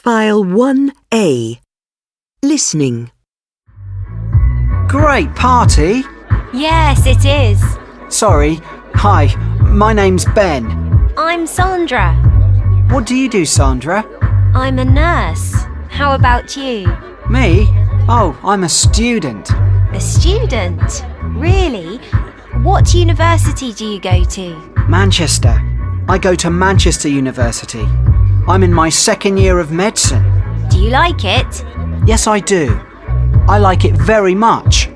File 1A. Listening. Great party! Yes, it is. Sorry. Hi, my name's Ben. I'm Sandra. What do you do, Sandra? I'm a nurse. How about you? Me? Oh, I'm a student. A student? Really? What university do you go to? Manchester. I go to Manchester University. I'm in my second year of medicine. Do you like it? Yes, I do. I like it very much.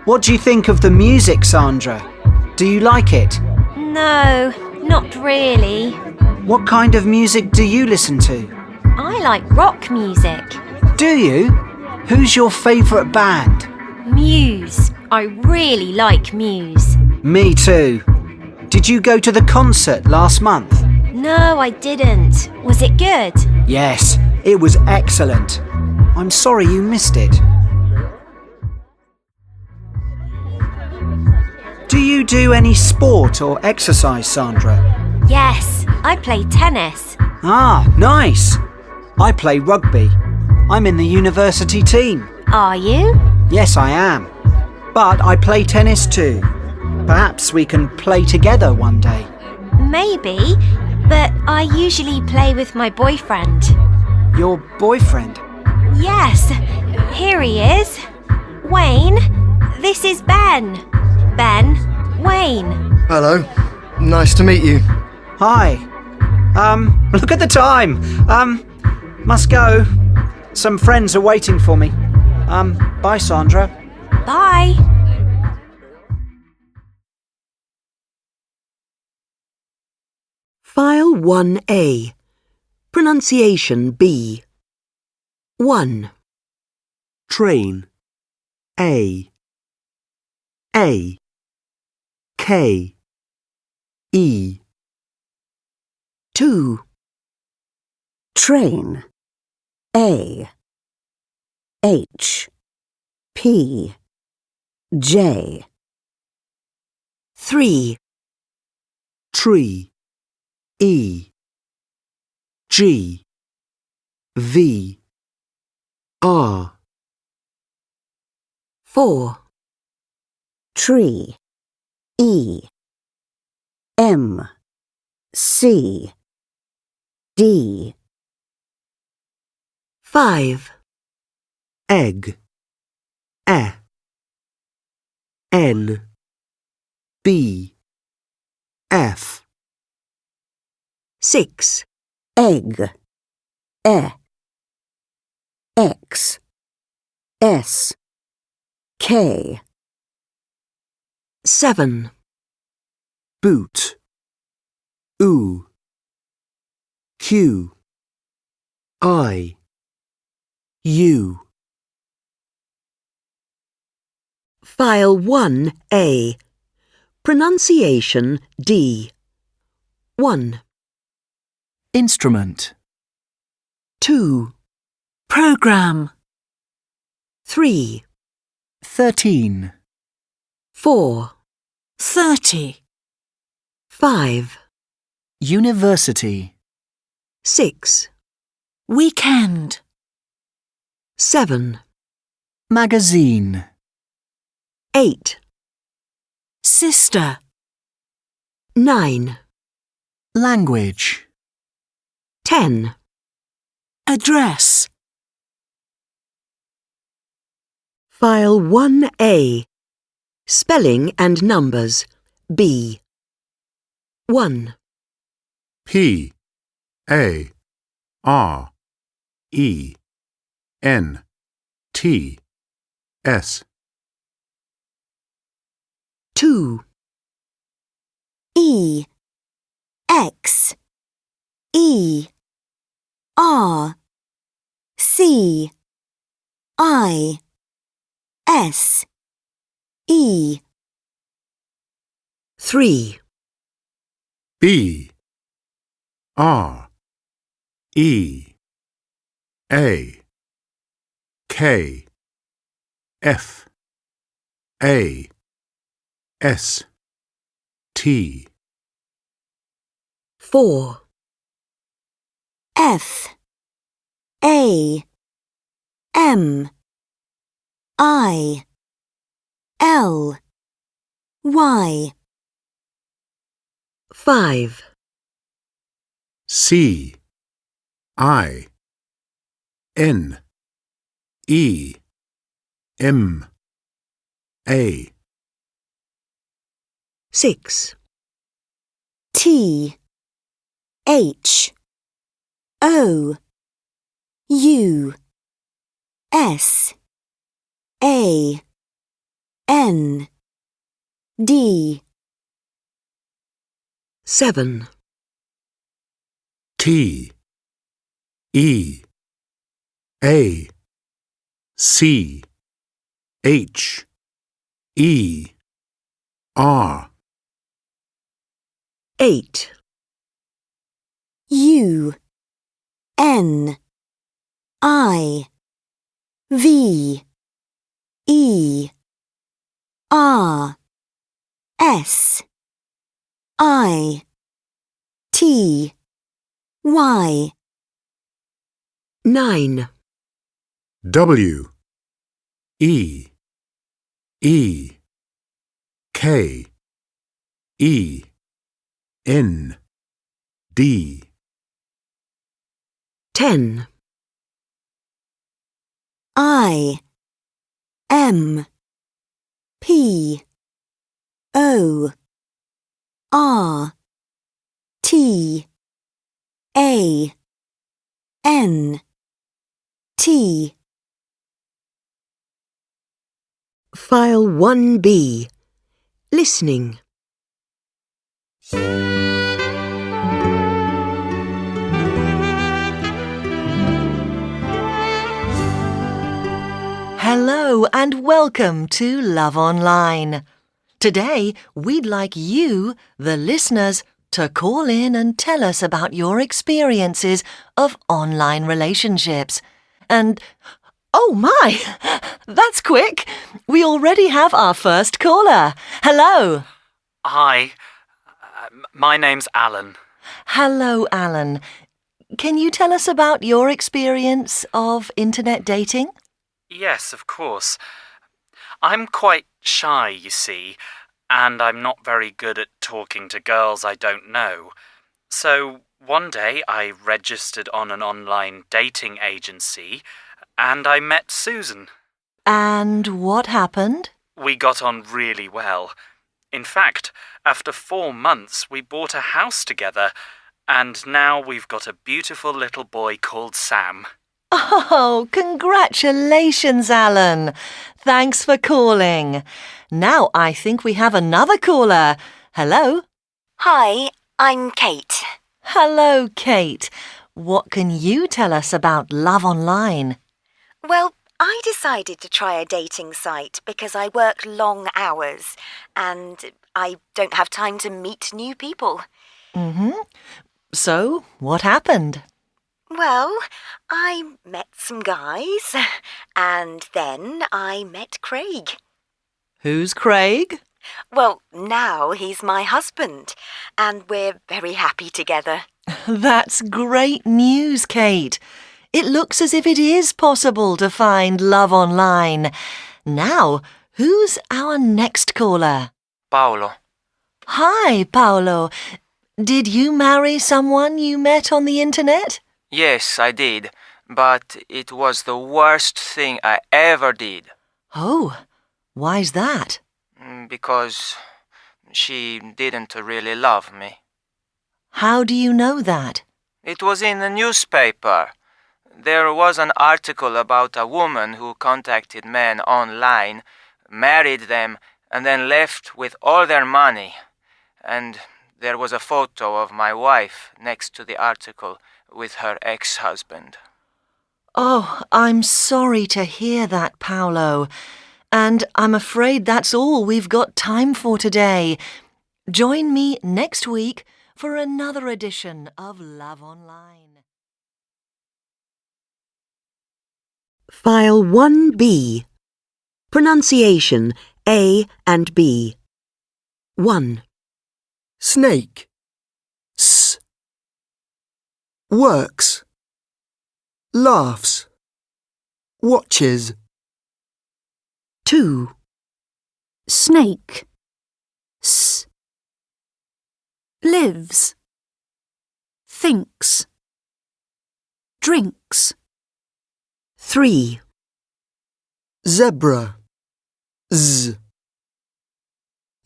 What do you think of the music, Sandra? Do you like it? No, not really. What kind of music do you listen to? I like rock music. Do you? Who's your favourite band? Muse. I really like Muse. Me too. Did you go to the concert last month? No, I didn't. Was it good? Yes, it was excellent. I'm sorry you missed it. Do you do any sport or exercise, Sandra? Yes, I play tennis. Ah, nice. I play rugby. I'm in the university team. Are you? Yes, I am. But I play tennis too. Perhaps we can play together one day. Maybe, but I usually play with my boyfriend. Your boyfriend? Yes, here he is. Wayne, this is Ben. Ben, Wayne. Hello. Nice to meet you. Hi. Look at the time. Must go. Some friends are waiting for me. Bye, Sandra. Bye. File 1A. Pronunciation B. 1. Train. A K E 2. Train. A H P J 3. Tree E G V R 4. Tree. E M C D 5. Egg E N B F 6. Egg. E X S K 7. Boot U Q I U File 1A. Pronunciation D. 1. Instrument. 2. Program. 3. 13. 4. 30. 5. University. 6. Weekend. 7. Magazine. 8. Sister. 9. Language. 10. Address. File 1A. Spelling and numbers. B. 1. P A R E N T S 2. E X E R C I S E 3. B R E A K F A S T 4. F A M I L Y 5, C I N E M A 6, T H O U S A N D 7, T E A C H E R 8, U N I V E R S I T Y 9, W E E K E N D 10, I M P O R T A N T File 1B, Listening. Hello and welcome to Love Online. Today, we'd like you, the listeners, to call in and tell us about your experiences of online relationships. And, oh my, that's quick. We already have our first caller. Hello. Hi, my name's Alan. Hello, Alan. Can you tell us about your experience of internet dating? Yes, of course. I'm quite shy, you see, and I'm not very good at talking to girls I don't know. So one day I registered on an online dating agency and I met Susan. And what happened? We got on really well. In fact, after 4 months we bought a house together, and now we've got a beautiful little boy called Sam. Oh, congratulations, Alan. Thanks for calling. Now I think we have another caller. Hello? Hi, I'm Kate. Hello, Kate. What can you tell us about Love Online? Well, I decided to try a dating site because I work long hours and I don't have time to meet new people. So, what happened? Well, I met some guys and then I met Craig. Who's Craig? Well, now he's my husband and we're very happy together. That's great news, Kate. It looks as if it is possible to find love online. Now, who's our next caller? Paolo. Hi, Paolo. Did you marry someone you met on the internet? Yes, I did, but it was the worst thing I ever did. Oh, why's that? Because she didn't really love me. How do you know that? It was in the newspaper. There was an article about a woman who contacted men online, married them, and then left with all their money. And there was a photo of my wife next to the article with her ex-husband. Oh, I'm sorry to hear that, Paolo. And I'm afraid that's all we've got time for today. Join me next week for another edition of Love Online. File 1B. Pronunciation A and B. 1, Snake. S. Works. laughs, watches. 2, snake, s, lives, thinks, drinks, 3, Zebra, z,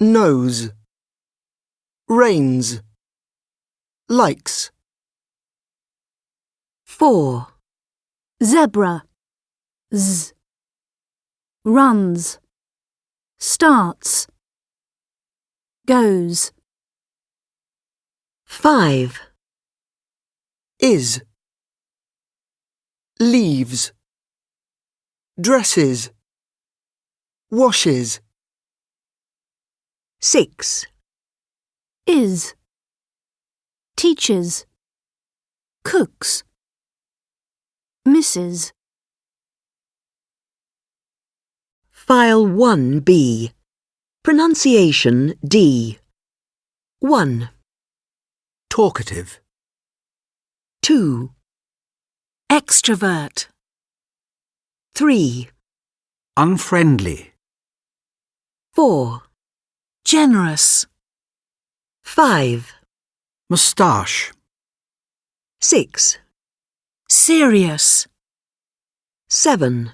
nose, rains, likes. 4, zebra, z, runs, starts, goes, 5, Is, leaves, dresses, washes. 6, is, teaches, cooks, misses. File 1B. Pronunciation D. 1, Talkative. 2, Extrovert, 3, Unfriendly. 4, generous, 5, Moustache. 6, serious, 7,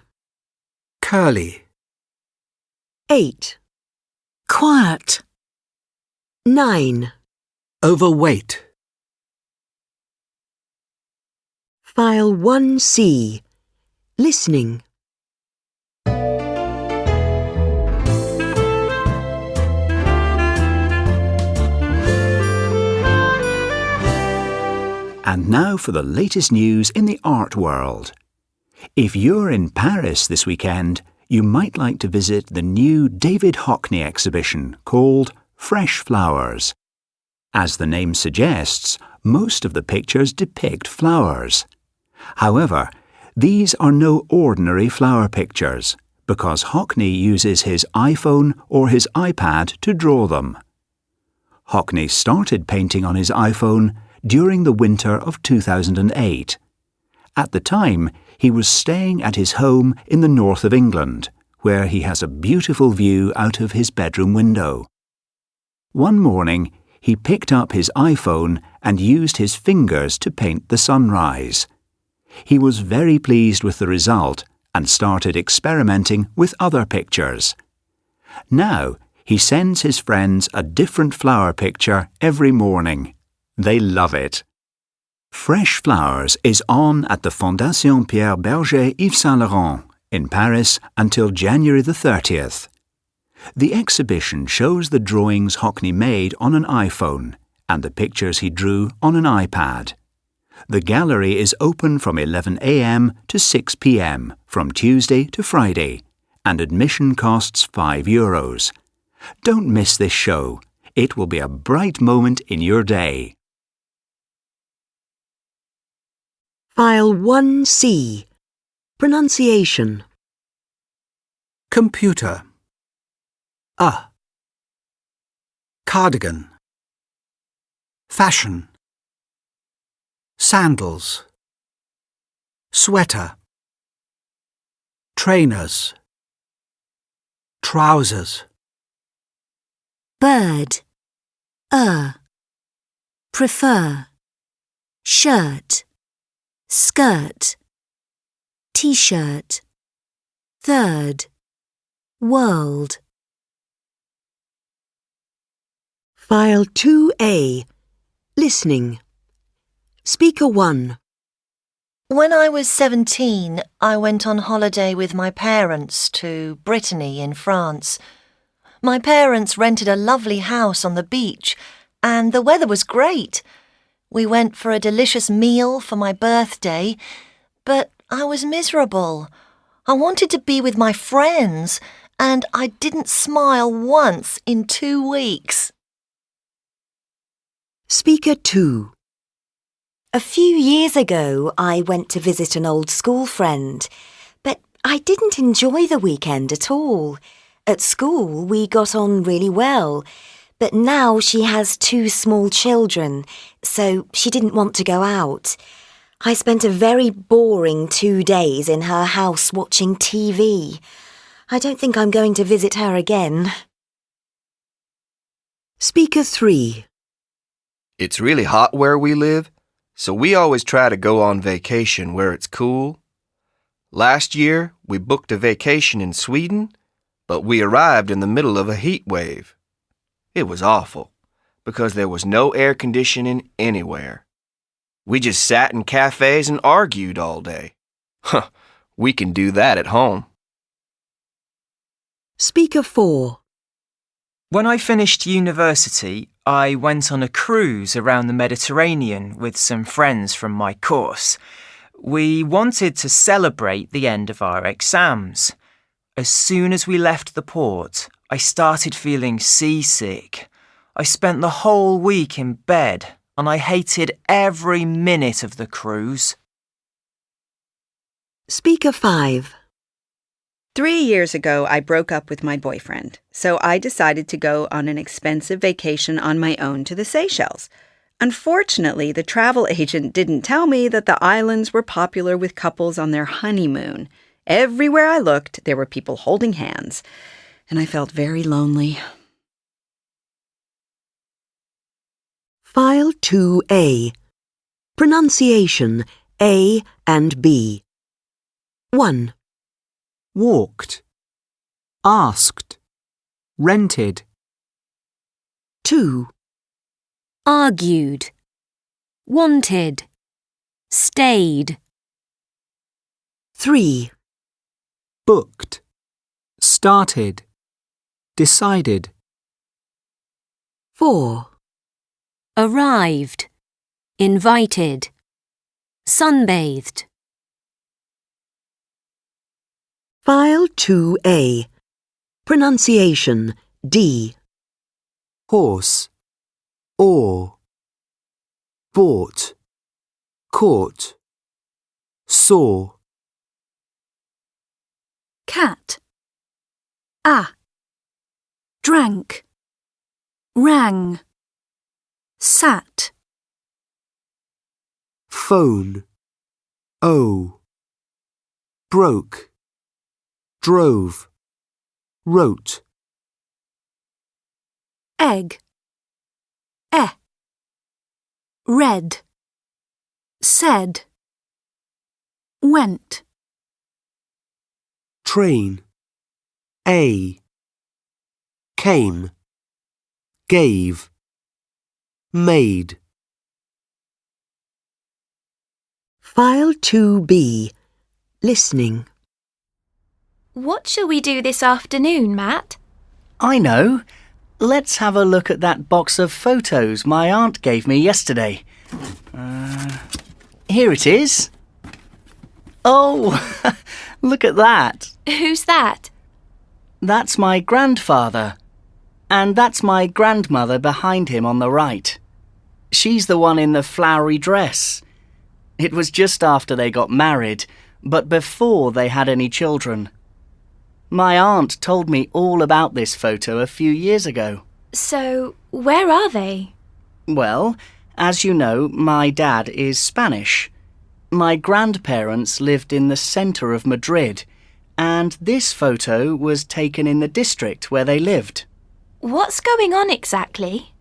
Curly. 8, quiet, 9. Overweight. File 1C. Listening. And now for the latest news in the art world. If you're in Paris this weekend, you might like to visit the new David Hockney exhibition called Fresh Flowers. As the name suggests, most of the pictures depict flowers. However, these are no ordinary flower pictures, because Hockney uses his iPhone or his iPad to draw them. Hockney started painting on his iPhone during the winter of 2008. At the time, he was staying at his home in the north of England, where he has a beautiful view out of his bedroom window. One morning, he picked up his iPhone and used his fingers to paint the sunrise. He was very pleased with the result and started experimenting with other pictures. Now, he sends his friends a different flower picture every morning. They love it. Fresh Flowers is on at the Fondation Pierre Berger Yves Saint Laurent in Paris until January the 30th. The exhibition shows the drawings Hockney made on an iPhone and the pictures he drew on an iPad. The gallery is open from 11 a.m. to 6 p.m. from Tuesday to Friday, and admission costs €5. Don't miss this show. It will be a bright moment in your day. File 1C. Pronunciation. Computer. Cardigan. Fashion. Sandals. Sweater. Trainers. Trousers. bird, prefer, shirt, skirt, t-shirt, third, world. File 2A. Listening. Speaker 1. When I was 17, I went on holiday with my parents to Brittany in France. My parents rented a lovely house on the beach, and the weather was great. We went for a delicious meal for my birthday, but I was miserable. I wanted to be with my friends, and I didn't smile once in 2 weeks. Speaker 2. A few years ago, I went to visit an old school friend, but I didn't enjoy the weekend at all. At school, we got on really well, but now she has 2 small children, so she didn't want to go out. I spent a very boring 2 days in her house watching TV. I don't think I'm going to visit her again. Speaker 3. It's really hot where we live, so we always try to go on vacation where it's cool. Last year, we booked a vacation in Sweden, but we arrived in the middle of a heat wave. It was awful, because there was no air conditioning anywhere. We just sat in cafes and argued all day. Huh, we can do that at home. Speaker 4. When I finished university, I went on a cruise around the Mediterranean with some friends from my course. We wanted to celebrate the end of our exams. As soon as we left the port, I started feeling seasick. I spent the whole week in bed, and I hated every minute of the cruise. Speaker 5. 3 years ago, I broke up with my boyfriend, so I decided to go on an expensive vacation on my own to the Seychelles. Unfortunately, the travel agent didn't tell me that the islands were popular with couples on their honeymoon. Everywhere I looked, there were people holding hands, and I felt very lonely. File 2A. Pronunciation A and B. 1, Walked. Asked. Rented. 2, Argued. Wanted. Stayed. 3, Booked. Started. Decided. 4, Arrived. Invited. Sunbathed. File 2A. Pronunciation D. Horse. Oar. Bought. Caught. Saw. Cat. Drank. Rang. Sat. Phone. O. Broke. Drove. Wrote. Egg. Read. Said. Went. Train. A. Came. Gave. Made. File 2B. Listening. What shall we do this afternoon, Matt? I know. Let's have a look at that box of photos my aunt gave me yesterday. Here it is. Oh, look at that. Who's that? That's my grandfather. And that's my grandmother behind him on the right. She's the one in the flowery dress. It was just after they got married, but before they had any children. My aunt told me all about this photo a few years ago. So, where are they? Well, as you know, my dad is Spanish. My grandparents lived in the centre of Madrid, and this photo was taken in the district where they lived. What's going on exactly?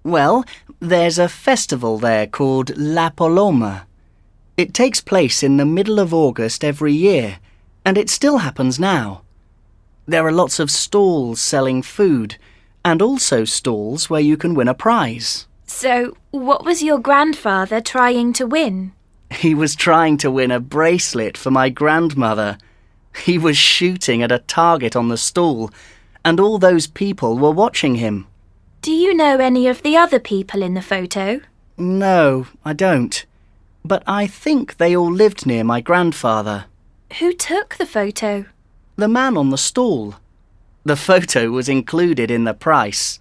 Well, there's a festival there called La Paloma. It takes place in the middle of August every year, and it still happens now. There are lots of stalls selling food, and also stalls where you can win a prize. So, what was your grandfather trying to win? He was trying to win a bracelet for my grandmother. He was shooting at a target on the stall, and all those people were watching him. Do you know any of the other people in the photo? No, I don't. But I think they all lived near my grandfather. Who took the photo? The man on the stall. The photo was included in the price.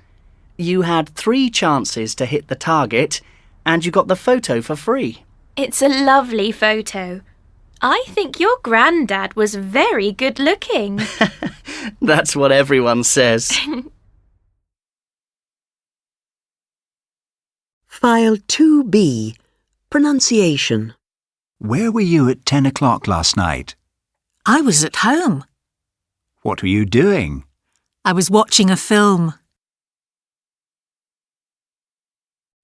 You had 3 chances to hit the target, and you got the photo for free. It's a lovely photo. I think your granddad was very good looking. That's what everyone says. File 2B. Pronunciation Where were you at 10 o'clock last night? I was at home. What were you doing? I was watching a film.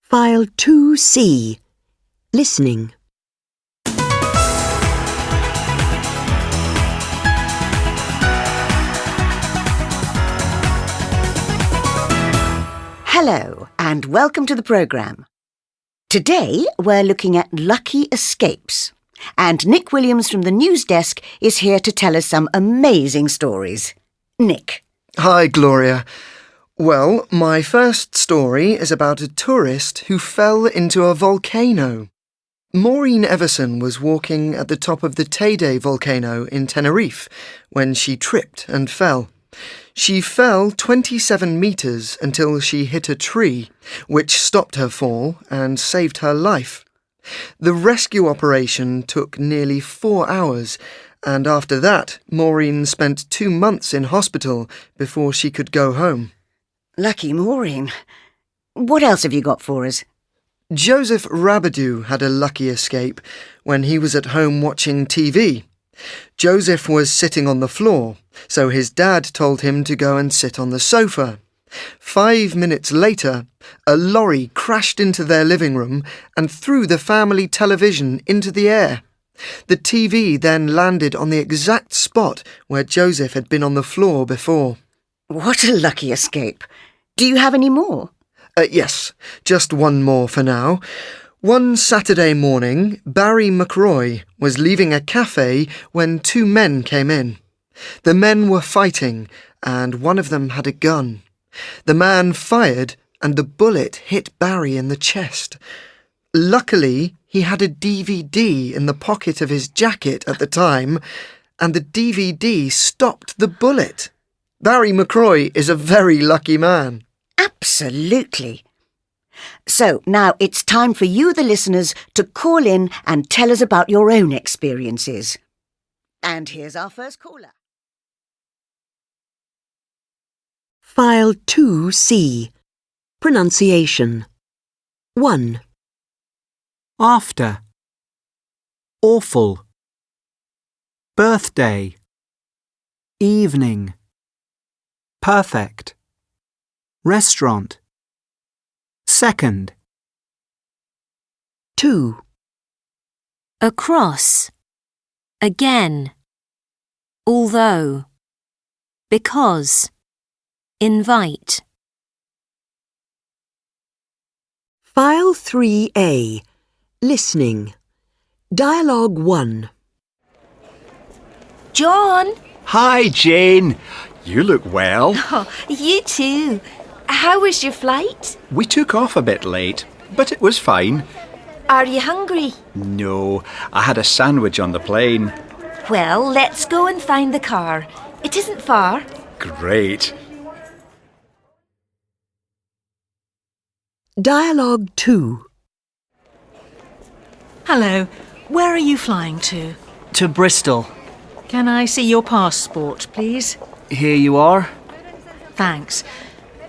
File 2C. Listening. Hello and welcome to the programme. Today we're looking at lucky escapes, and Nick Williams from the news desk is here to tell us some amazing stories. Nick. Hi, Gloria. Well, my first story is about a tourist who fell into a volcano. Maureen Everson was walking at the top of the Teide volcano in Tenerife when she tripped and fell. She fell 27 metres until she hit a tree, which stopped her fall and saved her life. The rescue operation took nearly 4 hours, and after that, Maureen spent 2 months in hospital before she could go home. Lucky Maureen. What else have you got for us? Joseph Rabadou had a lucky escape when he was at home watching TV. Joseph was sitting on the floor, so his dad told him to go and sit on the sofa. 5 minutes later, a lorry crashed into their living room and threw the family television into the air. The TV then landed on the exact spot where Joseph had been on the floor before. What a lucky escape. Do you have any more? Yes, just one more for now. One Saturday morning, Barry McRoy was leaving a cafe when 2 men came in. The men were fighting, and one of them had a gun. The man fired, and the bullet hit Barry in the chest. Luckily, he had a DVD in the pocket of his jacket at the time, and the DVD stopped the bullet. Barry McRoy is a very lucky man. Absolutely. So now it's time for you, the listeners, to call in and tell us about your own experiences. And here's our first caller. File 2C. Pronunciation. 1. After. Awful. Birthday. Evening. Perfect. Restaurant. Second. 2. Across. Again. Although. Because. Invite. File 3A. Listening. Dialogue 1. John! Hi, Jane. You look well. Oh, you too. How was your flight? We took off a bit late, but it was fine. Are you hungry? No, I had a sandwich on the plane. Well, let's go and find the car. It isn't far. Great. Dialogue 2. Hello. Where are you flying to? To Bristol. Can I see your passport, please? Here you are. Thanks.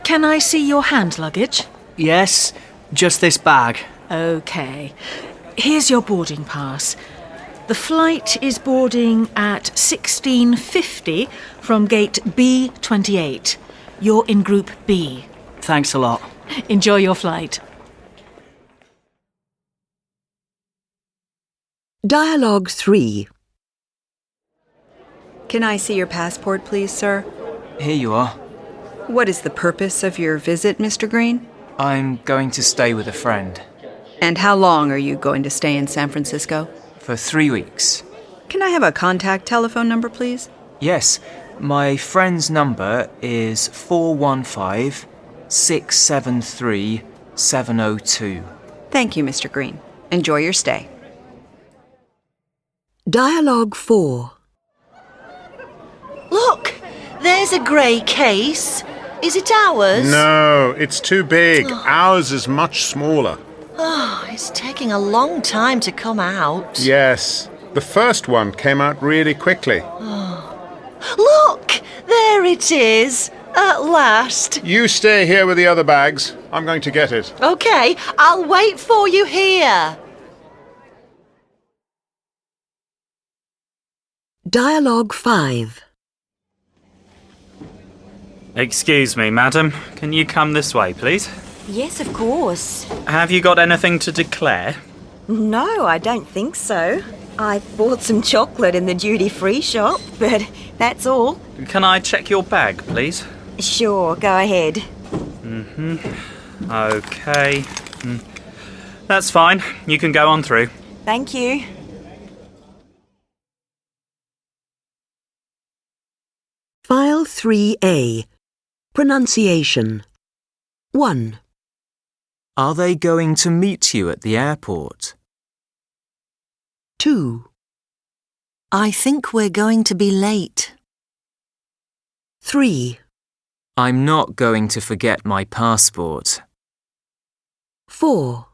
Can I see your hand luggage? Yes, just this bag. OK. Here's your boarding pass. The flight is boarding at 16:50 from gate B28. You're in Group B. Thanks a lot. Enjoy your flight. Dialogue 3. Can I see your passport, please, sir? Here you are. What is the purpose of your visit, Mr. Green? I'm going to stay with a friend. And how long are you going to stay in San Francisco? For 3 weeks. Can I have a contact telephone number, please? Yes, my friend's number is 415-673-702. Thank you, Mr. Green. Enjoy your stay. Dialogue 4. Look, there's a grey case. Is it ours? No, it's too big. Ours is much smaller. Oh, it's taking a long time to come out. Yes, the first one came out really quickly. Look, there it is. At last. You stay here with the other bags. I'm going to get it. OK, I'll wait for you here. Dialogue 5. Excuse me, madam. Can you come this way, please? Yes, of course. Have you got anything to declare? No, I don't think so. I bought some chocolate in the duty-free shop, but that's all. Can I check your bag, please? Sure, go ahead. OK. That's fine. You can go on through. Thank you. File 3A. Pronunciation. 1. Are they going to meet you at the airport? 2. I think we're going to be late. 3. I'm not going to forget my passport. 4.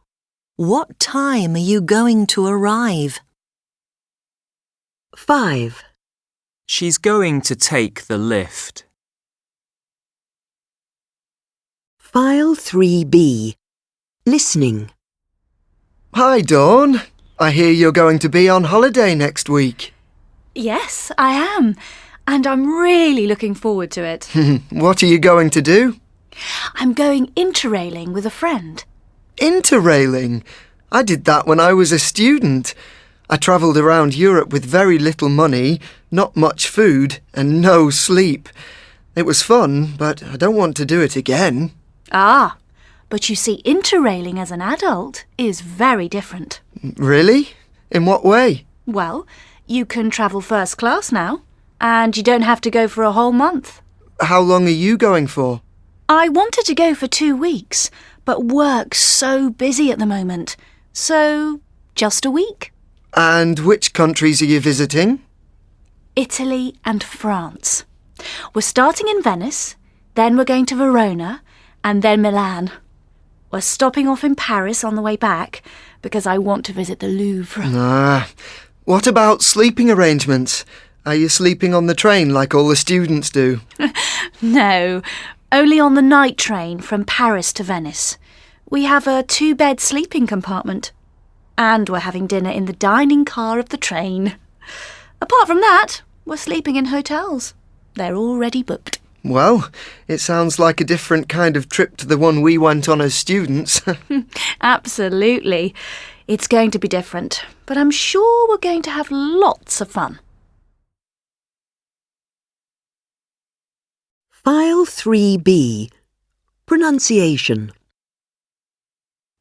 What time are you going to arrive? 5. She's going to take the lift. File 3B. Listening. Hi, Dawn. I hear you're going to be on holiday next week. Yes, I am. And I'm really looking forward to it. What are you going to do? I'm going interrailing with a friend. Interrailing? I did that when I was a student. I travelled around Europe with very little money, not much food, and no sleep. It was fun, but I don't want to do it again. Ah, but you see, interrailing as an adult is very different. Really? In what way? Well, you can travel first class now, and you don't have to go for a whole month. How long are you going for? I wanted to go for 2 weeks, but work's so busy at the moment. So, just a week. And which countries are you visiting? Italy and France. We're starting in Venice, then we're going to Verona, and then Milan. We're stopping off in Paris on the way back because I want to visit the Louvre. What about sleeping arrangements? Are you sleeping on the train like all the students do? No, only on the night train from Paris to Venice. We have a 2-bed sleeping compartment. And we're having dinner in the dining car of the train. Apart from that, we're sleeping in hotels. They're already booked. Well, it sounds like a different kind of trip to the one we went on as students. Absolutely. It's going to be different, but I'm sure we're going to have lots of fun. File 3B. Pronunciation.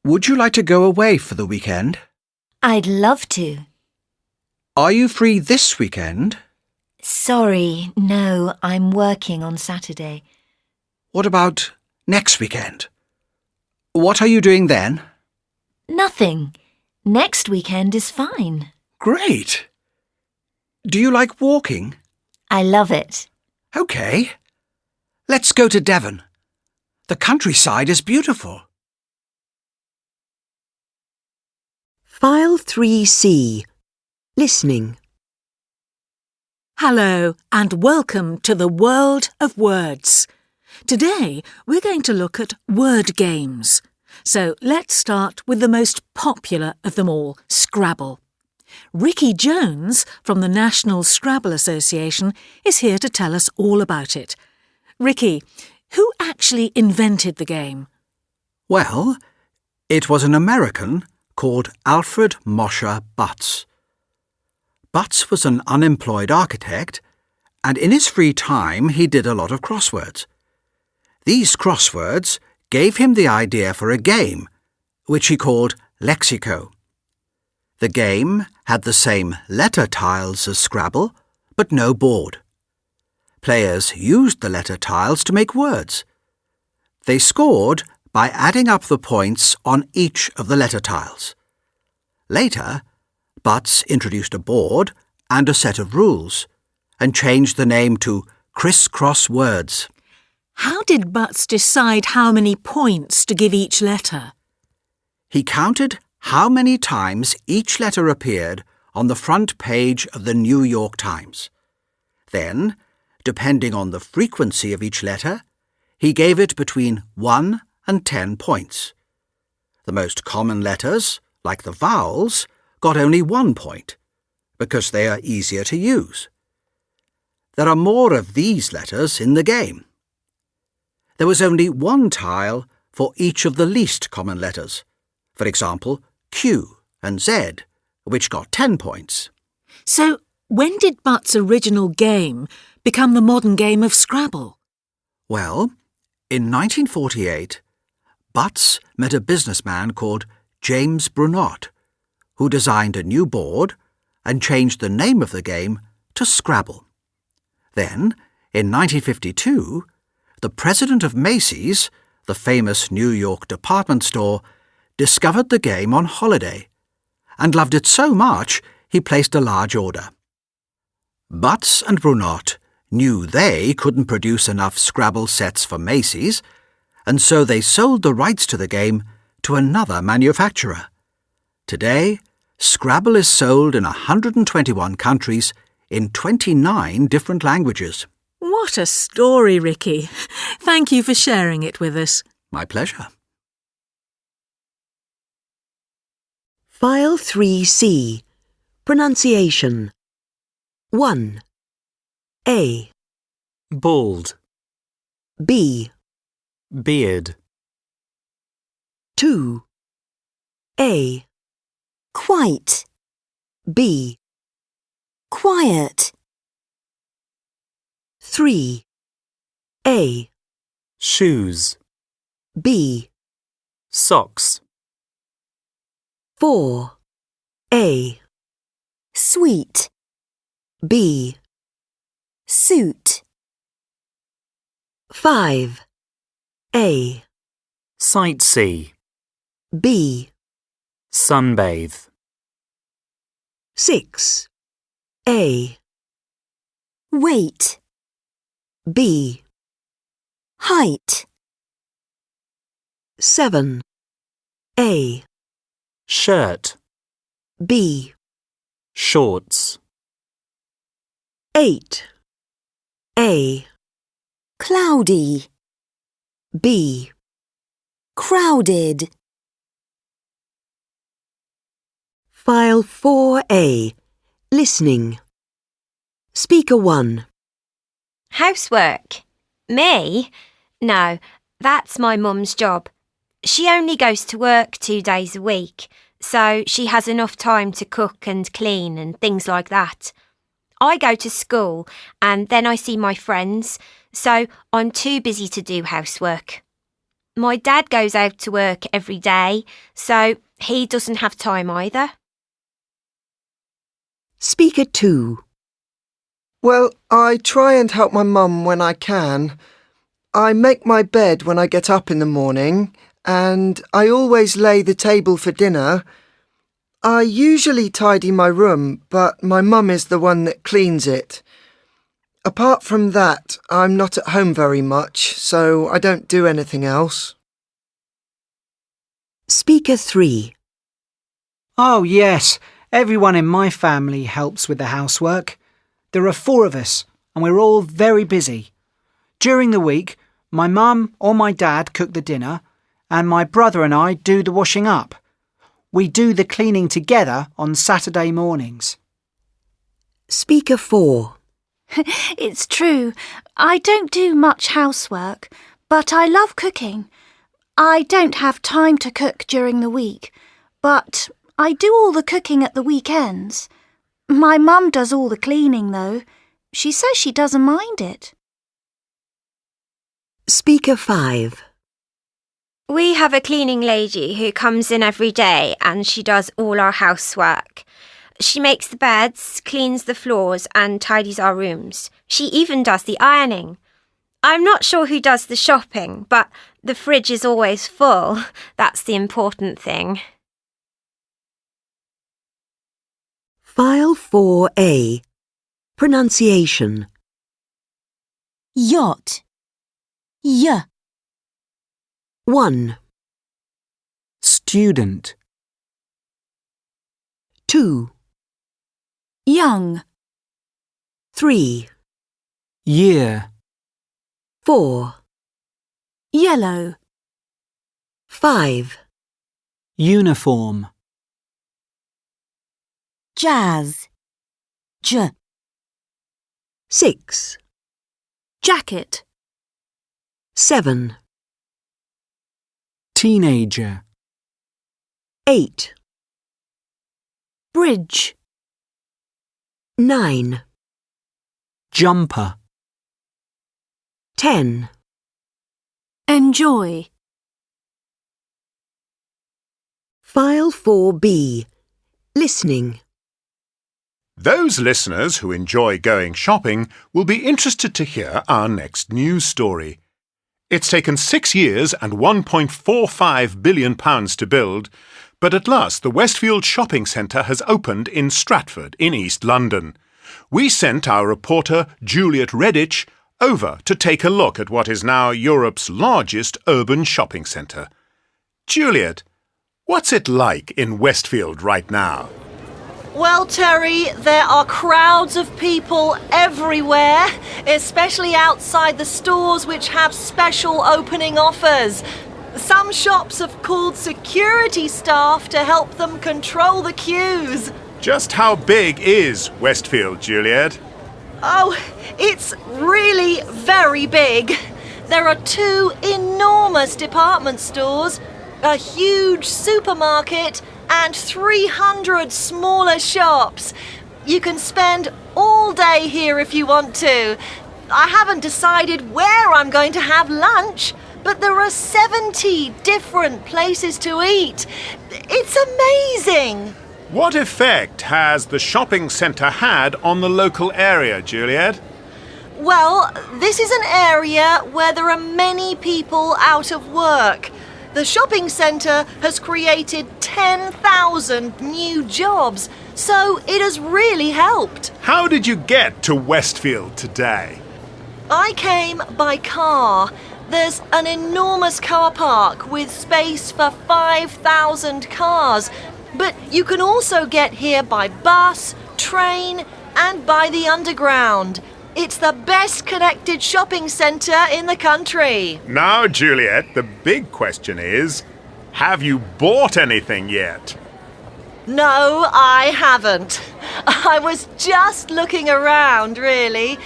Would you like to go away for the weekend? I'd love to. Are you free this weekend? Sorry, no, I'm working on Saturday. What about next weekend? What are you doing then? Nothing. Next weekend is fine. Great. Do you like walking? I love it. OK. Let's go to Devon. The countryside is beautiful. File 3C. Listening. Hello and welcome to the world of words. Today we're going to look at word games. So let's start with the most popular of them all, Scrabble. Ricky Jones from the National Scrabble Association is here to tell us all about it. Ricky, who actually invented the game? Well, it was an American called Alfred Mosher Butts. Butts was an unemployed architect, and in his free time he did a lot of crosswords. These crosswords gave him the idea for a game, which he called Lexico. The game had the same letter tiles as Scrabble, but no board. Players used the letter tiles to make words. They scored by adding up the points on each of the letter tiles. Later, Butts introduced a board and a set of rules, and changed the name to Criss-Cross Words. How did Butts decide how many points to give each letter? He counted how many times each letter appeared on the front page of the New York Times. Then, depending on the frequency of each letter, he gave it between 1 and 10 points. The most common letters, like the vowels, got only 1 point, because they are easier to use. There are more of these letters in the game. There was only one tile for each of the least common letters. For example, Q and Z, which got 10 points. So, when did Butt's original game become the modern game of Scrabble? Well, in 1948, Butts met a businessman called James Brunot, who designed a new board and changed the name of the game to Scrabble. Then, in 1952, the president of Macy's, the famous New York department store, discovered the game on holiday and loved it so much he placed a large order. Butts and Brunot knew they couldn't produce enough Scrabble sets for Macy's, and so they sold the rights to the game to another manufacturer. Today, Scrabble is sold in 121 countries in 29 different languages. What a story, Ricky. Thank you for sharing it with us. My pleasure. File 3C. Pronunciation. 1. A. Bald. B. Beard. 2. A. Quite. B. Quiet. 3. A. Shoes. B. Socks. 4. A. Sweet. B. Suit. 5. A. Sightsee. B. Sunbathe. 6. A. Weight. B. Height. 7. A. Shirt. B. Shorts. 8. A. Cloudy. B. Crowded. File 4A. Listening. Speaker 1. Housework? Me? No, that's my mum's job. She only goes to work 2 days a week, so she has enough time to cook and clean and things like that. I go to school and then I see my friends, so I'm too busy to do housework. My dad goes out to work every day, so he doesn't have time either. Speaker 2. Well, I try and help my mum when I can. I make my bed when I get up in the morning, and I always lay the table for dinner. I usually tidy my room, but my mum is the one that cleans it. Apart from that, I'm not at home very much, so I don't do anything else. Speaker 3. Oh, yes. Everyone in my family helps with the housework. There are 4 of us, and we're all very busy. During the week, my mum or my dad cook the dinner, and my brother and I do the washing up. We do the cleaning together on Saturday mornings. Speaker 4. It's true. I don't do much housework, but I love cooking. I don't have time to cook during the week, but I do all the cooking at the weekends. My mum does all the cleaning, though. She says she doesn't mind it. Speaker 5. We have a cleaning lady who comes in every day and she does all our housework. She makes the beds, cleans the floors and tidies our rooms. She even does the ironing. I'm not sure who does the shopping, but the fridge is always full. That's the important thing. File 4A. Pronunciation. Yacht. Y. 1. Student. 2. Young. 3. Year. 4. Yellow. 5. Uniform. Jazz. J. 6, Jacket. 7, Teenager. 8, Bridge. 9, Jumper. 10. Enjoy. File 4B. Listening. Those listeners who enjoy going shopping will be interested to hear our next news story. It's taken 6 years and £1.45 billion to build, but at last the Westfield Shopping Centre has opened in Stratford in East London. We sent our reporter Juliet Redditch over to take a look at what is now Europe's largest urban shopping centre. Juliet, what's it like in Westfield right now? Well, Terry, there are crowds of people everywhere, especially outside the stores which have special opening offers. Some shops have called security staff to help them control the queues. Just how big is Westfield, Juliet? Oh, it's really very big. There are 2 enormous department stores, a huge supermarket, and 300 smaller shops. You can spend all day here if you want to. I haven't decided where I'm going to have lunch, but there are 70 different places to eat. It's amazing. What effect has the shopping centre had on the local area, Juliet? Well, this is an area where there are many people out of work. The shopping centre has created 10,000 new jobs, so it has really helped. How did you get to Westfield today? I came by car. There's an enormous car park with space for 5,000 cars, but you can also get here by bus, train, and by the underground. It's the best connected shopping centre in the country. Now, Juliet, the big question is, have you bought anything yet? No, I haven't. I was just looking around, really.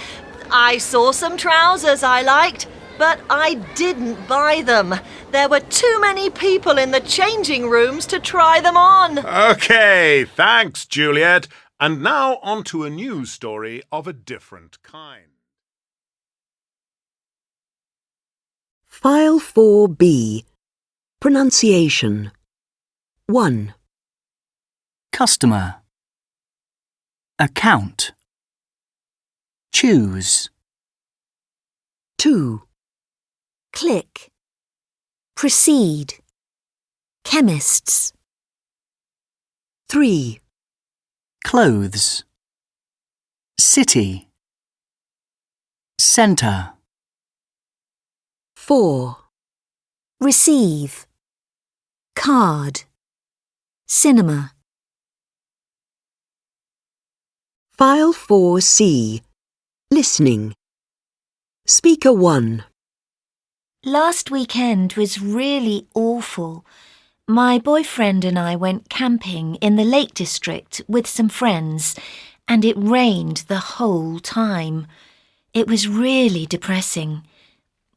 I saw some trousers I liked, but I didn't buy them. There were too many people in the changing rooms to try them on. OK, thanks, Juliet. And now on to a news story of a different kind. File 4B. Pronunciation. 1, Customer. Account. Choose. 2, Click. Proceed. Chemists. 3, Clothes. City. Centre. 4, Receive. Card. Cinema. File 4C. Listening. Speaker 1. Last weekend was really awful. My boyfriend and I went camping in the Lake District with some friends, and it rained the whole time. It was really depressing.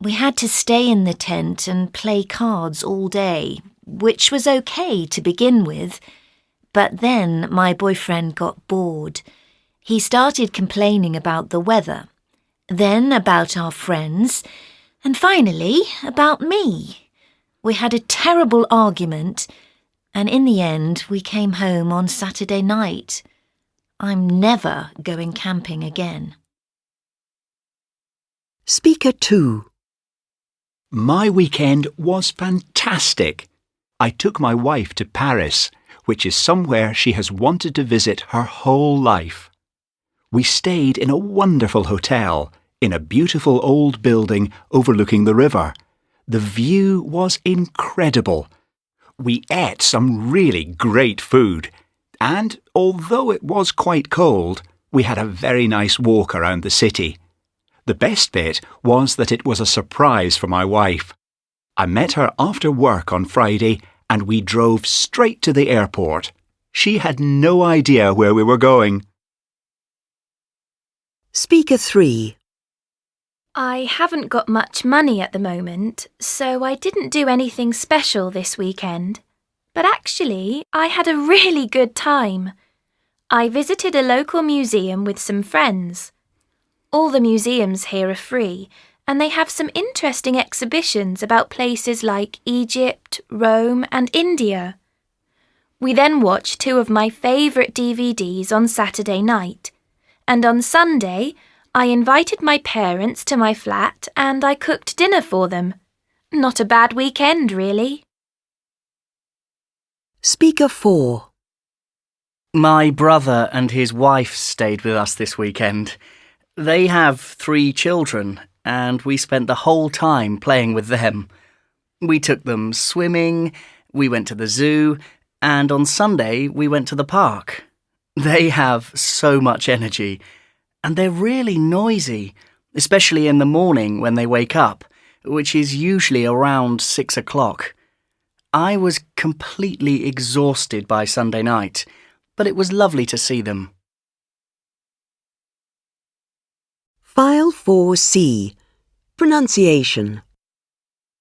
We had to stay in the tent and play cards all day, which was okay to begin with. But then my boyfriend got bored. He started complaining about the weather, then about our friends, and finally about me. We had a terrible argument, and in the end we came home on Saturday night. I'm never going camping again. Speaker 2. My weekend was fantastic. I took my wife to Paris, which is somewhere she has wanted to visit her whole life. We stayed in a wonderful hotel, in a beautiful old building overlooking the river. The view was incredible. We ate some really great food, and although it was quite cold, we had a very nice walk around the city. The best bit was that it was a surprise for my wife. I met her after work on Friday, and we drove straight to the airport. She had no idea where we were going. Speaker 3. I haven't got much money at the moment, so I didn't do anything special this weekend. But actually, I had a really good time. I visited a local museum with some friends. All the museums here are free, and they have some interesting exhibitions about places like Egypt, Rome, and India. We then watched two of my favourite DVDs on Saturday night, and on Sunday, I invited my parents to my flat and I cooked dinner for them. Not a bad weekend, really. Speaker 4. My brother and his wife stayed with us this weekend. They have 3 children, and we spent the whole time playing with them. We took them swimming, we went to the zoo, and on Sunday we went to the park. They have so much energy, and they're really noisy, especially in the morning when they wake up, which is usually around 6 o'clock. I was completely exhausted by Sunday night, but it was lovely to see them. File 4C. Pronunciation.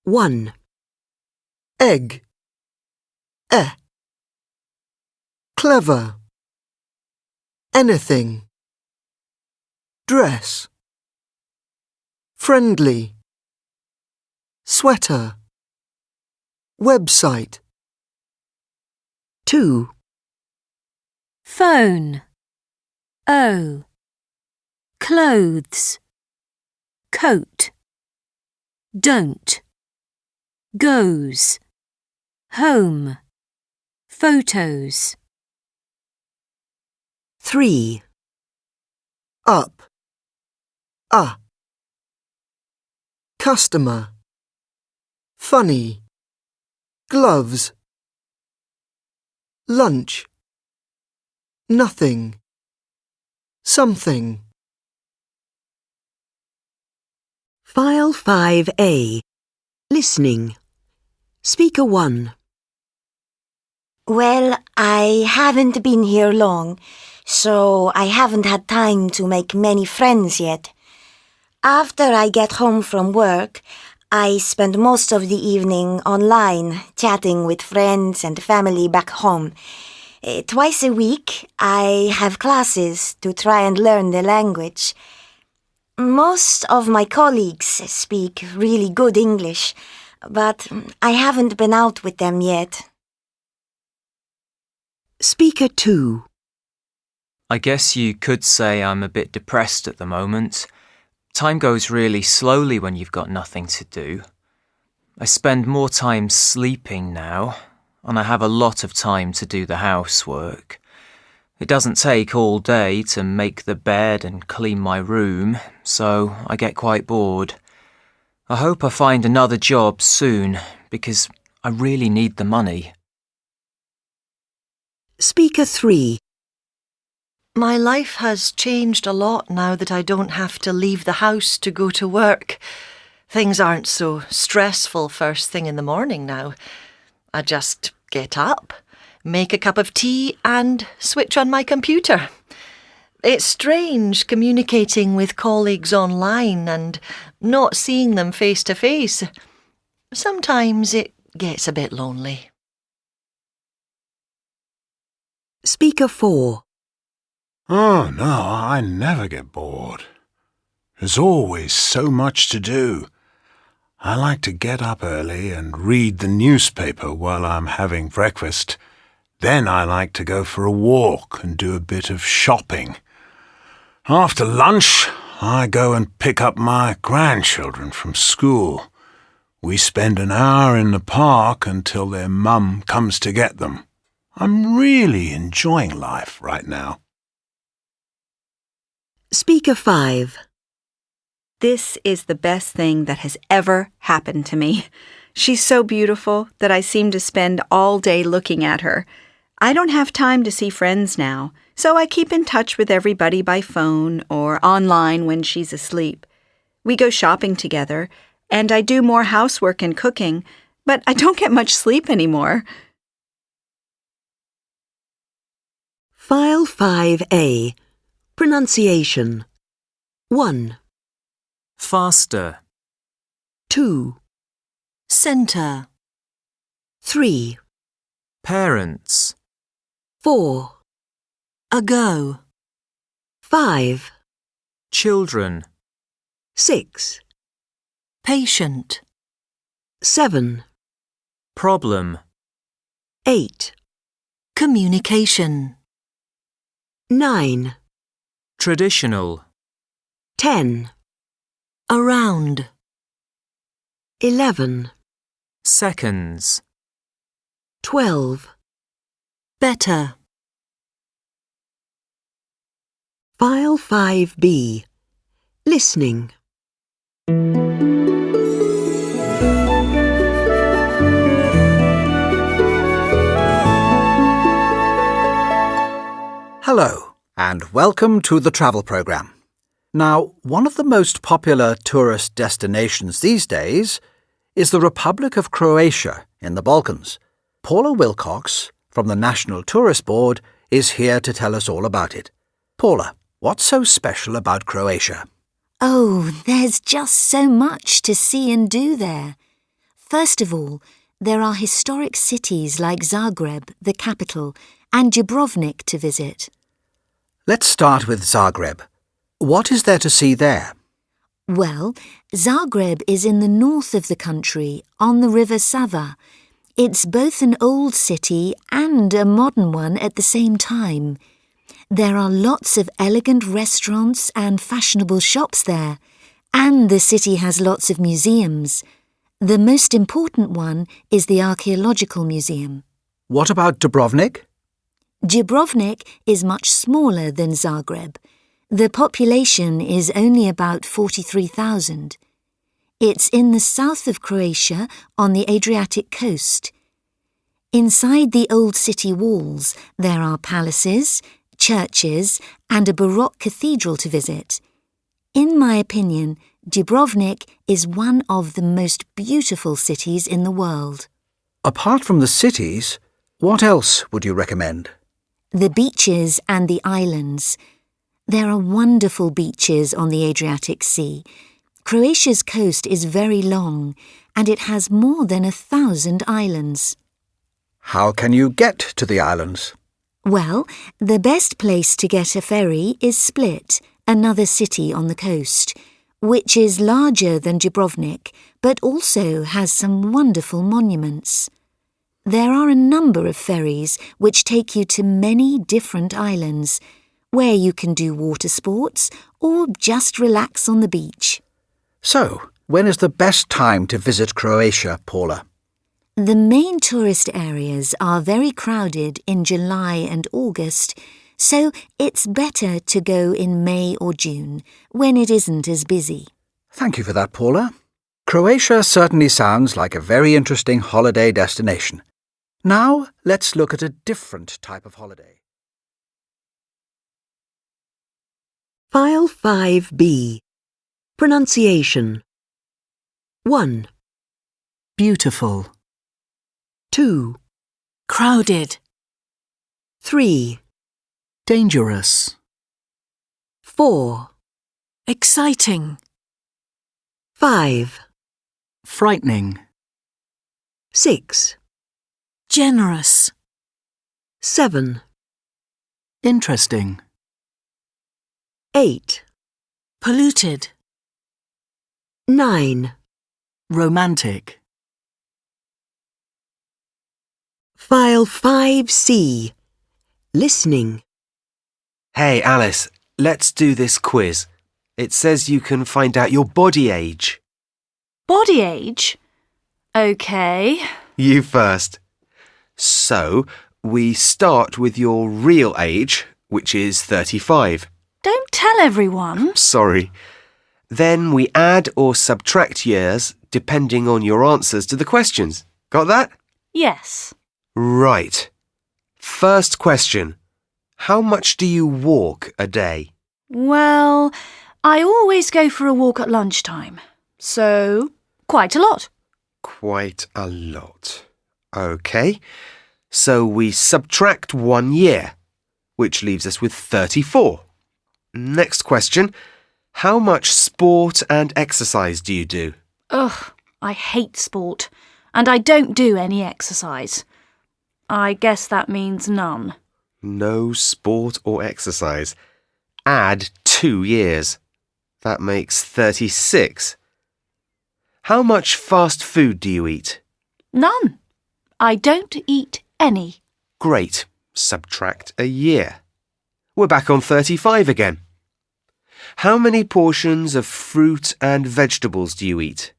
1. Egg. Clever. Anything. Dress. Friendly. Sweater. Website. 2. Phone. O. Clothes. Coat. Don't. Goes. Home. Photos. 3. Up. Customer. Funny. Gloves. Lunch. Nothing. Something. File 5A. Listening. Speaker 1. Well, I haven't been here long, so I haven't had time to make many friends yet. After I get home from work, I spend most of the evening online, chatting with friends and family back home. Twice a week, I have classes to try and learn the language. Most of my colleagues speak really good English, but I haven't been out with them yet. Speaker 2. I guess you could say I'm a bit depressed at the moment. Time goes really slowly when you've got nothing to do. I spend more time sleeping now, and I have a lot of time to do the housework. It doesn't take all day to make the bed and clean my room, so I get quite bored. I hope I find another job soon, because I really need the money. Speaker 3. My life has changed a lot now that I don't have to leave the house to go to work. Things aren't so stressful first thing in the morning now. I just get up, make a cup of tea and switch on my computer. It's strange communicating with colleagues online and not seeing them face to face. Sometimes it gets a bit lonely. Speaker 4. Oh, no, I never get bored. There's always so much to do. I like to get up early and read the newspaper while I'm having breakfast. Then I like to go for a walk and do a bit of shopping. After lunch, I go and pick up my grandchildren from school. We spend an hour in the park until their mum comes to get them. I'm really enjoying life right now. Speaker 5. This is the best thing that has ever happened to me. She's so beautiful that I seem to spend all day looking at her. I don't have time to see friends now, so I keep in touch with everybody by phone or online when she's asleep. We go shopping together, and I do more housework and cooking, but I don't get much sleep anymore. File 5A. Pronunciation. 1, Faster. 2, Center. 3, Parents. 4, Ago. 5, Children. 6, Patient. 7, Problem. 8, Communication. 9, Traditional. 10, Around. 11, Seconds. 12. Better. File 5B. Listening. Hello, and welcome to the travel programme. Now, one of the most popular tourist destinations these days is the Republic of Croatia in the Balkans. Paula Wilcox, from the National Tourist Board, is here to tell us all about it. Paula, what's so special about Croatia? Oh, there's just so much to see and do there. First of all, there are historic cities like Zagreb, the capital, and Dubrovnik to visit. Let's start with Zagreb. What is there to see there? Well, Zagreb is in the north of the country, on the river Sava. It's both an old city and a modern one at the same time. There are lots of elegant restaurants and fashionable shops there, and the city has lots of museums. The most important one is the Archaeological Museum. What about Dubrovnik? Dubrovnik is much smaller than Zagreb. The population is only about 43,000. It's in the south of Croatia on the Adriatic coast. Inside the old city walls, there are palaces, churches, and a Baroque cathedral to visit. In my opinion, Dubrovnik is one of the most beautiful cities in the world. Apart from the cities, what else would you recommend? The beaches and the islands. There are wonderful beaches on the Adriatic Sea. Croatia's coast is very long, and it has more than 1,000 islands. How can you get to the islands? Well, the best place to get a ferry is Split, another city on the coast, which is larger than Dubrovnik, but also has some wonderful monuments. There are a number of ferries which take you to many different islands, where you can do water sports or just relax on the beach. So, when is the best time to visit Croatia, Paula? The main tourist areas are very crowded in July and August, so it's better to go in May or June, when it isn't as busy. Thank you for that, Paula. Croatia certainly sounds like a very interesting holiday destination. Now, let's look at a different type of holiday. File 5B. Pronunciation. 1, Beautiful. 2, Crowded. 3, Dangerous. 4, Exciting. 5, Frightening. 6, Generous. 7, Interesting. 8, Polluted. 9. Romantic. File 5C. Listening. Hey, Alice, let's do this quiz. It says you can find out your body age. Body age? OK. You first. So, we start with your real age, which is 35. Don't tell everyone. Sorry. Then we add or subtract years depending on your answers to the questions. Got that? Yes. Right. First question. How much do you walk a day? Well, I always go for a walk at lunchtime. So, quite a lot. Quite a lot. OK. So we subtract 1 year, which leaves us with 34. Next question. How much sport and exercise do you do? Ugh, I hate sport, and I don't do any exercise. I guess that means none. No sport or exercise. Add 2 years. That makes 36. How much fast food do you eat? None. I don't eat any. Great. Subtract a year. We're back on 35 again. How many portions of fruit and vegetables do you eat?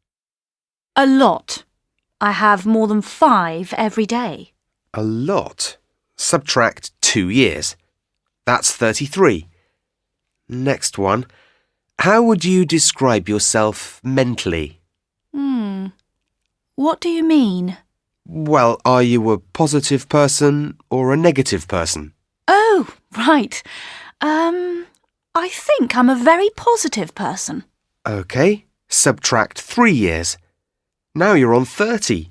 A lot. I have more than 5 every day. A lot. Subtract 2 years. That's 33. Next one. How would you describe yourself mentally? What do you mean? Well, are you a positive person or a negative person? Oh, right. I think I'm a very positive person. OK. Subtract 3 years. Now you're on 30.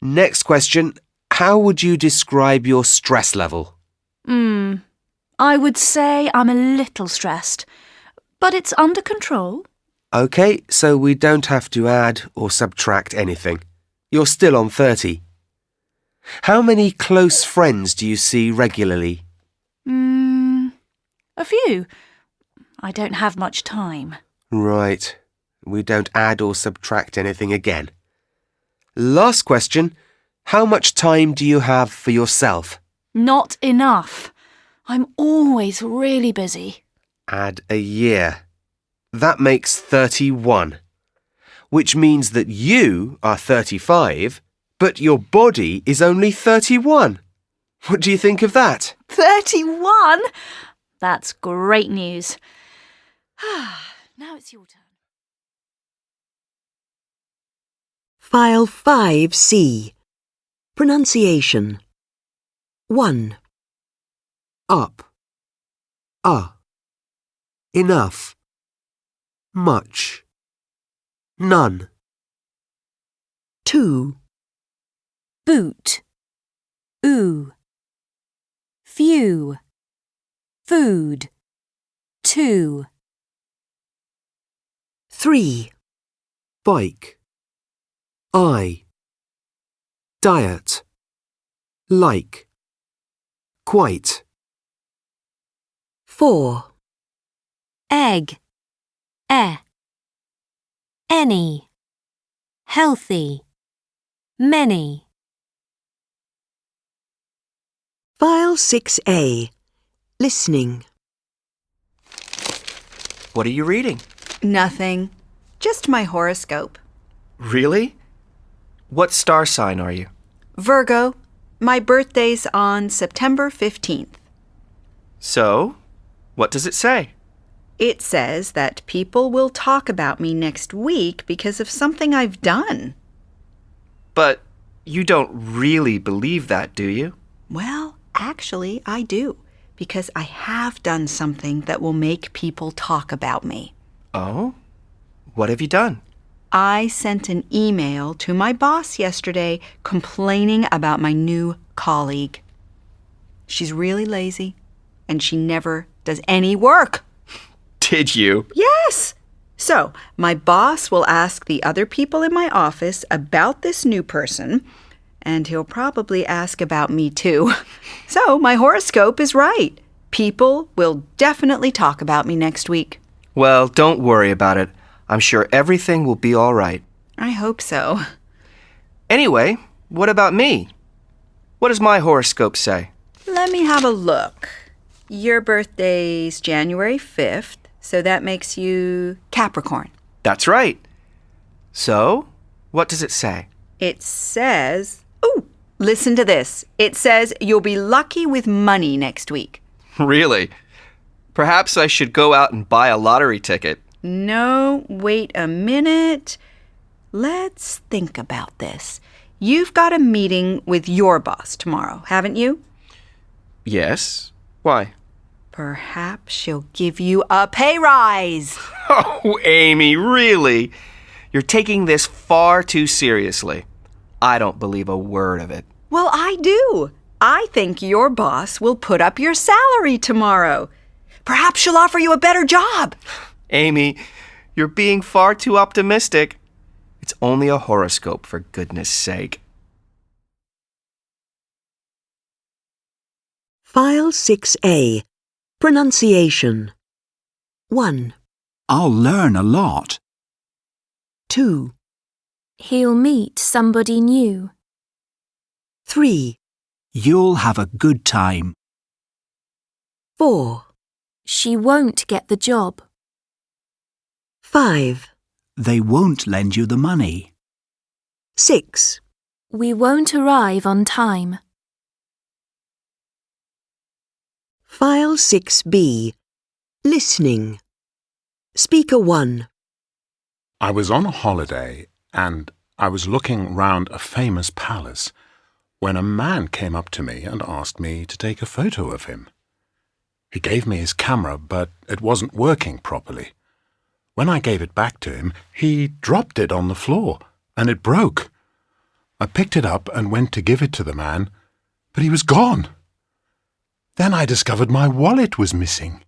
Next question. How would you describe your stress level? I would say I'm a little stressed, but it's under control. OK, so we don't have to add or subtract anything. You're still on 30. How many close friends do you see regularly? A few. I don't have much time. Right. We don't add or subtract anything again. Last question. How much time do you have for yourself? Not enough. I'm always really busy. Add a year. That makes 31. Which means that you are 35, but your body is only 31. What do you think of that? 31? That's great news. Now it's your turn. File 5C. Pronunciation. 1. Up. Enough. Much. None. 2. Boot, oo. Few, food, 2. 3. Bike. I. Diet. Like. Quite. 4. Egg, any, healthy, many. File 6A. Listening. What are you reading? Nothing. Just my horoscope. Really? What star sign are you? Virgo. My birthday's on September 15th. So, what does it say? It says that people will talk about me next week because of something I've done. But you don't really believe that, do you? Well, actually, I do, because I have done something that will make people talk about me. Oh? What have you done? I sent an email to my boss yesterday complaining about my new colleague. She's really lazy, and she never does any work. Did you? Yes! So, my boss will ask the other people in my office about this new person, and he'll probably ask about me too. So, my horoscope is right. People will definitely talk about me next week. Well, don't worry about it. I'm sure everything will be all right. I hope so. Anyway, what about me? What does my horoscope say? Let me have a look. Your birthday's January 5th, so that makes you Capricorn. That's right. So, what does it say? It says... Ooh, listen to this. It says you'll be lucky with money next week. Really? Perhaps I should go out and buy a lottery ticket. No, wait a minute. Let's think about this. You've got a meeting with your boss tomorrow, haven't you? Yes. Why? Perhaps she'll give you a pay rise. Oh, Amy, really? You're taking this far too seriously. I don't believe a word of it. Well, I do. I think your boss will put up your salary tomorrow. Perhaps she'll offer you a better job. Amy, you're being far too optimistic. It's only a horoscope, for goodness sake. File 6A. Pronunciation. 1, I'll learn a lot. 2, He'll meet somebody new. 3, You'll have a good time. 4, She won't get the job. 5, They won't lend you the money. 6. We won't arrive on time. File 6B. Listening. Speaker 1. I was on a holiday and I was looking round a famous palace when a man came up to me and asked me to take a photo of him. He gave me his camera, but it wasn't working properly. When I gave it back to him, he dropped it on the floor and it broke. I picked it up and went to give it to the man, but he was gone. Then I discovered my wallet was missing.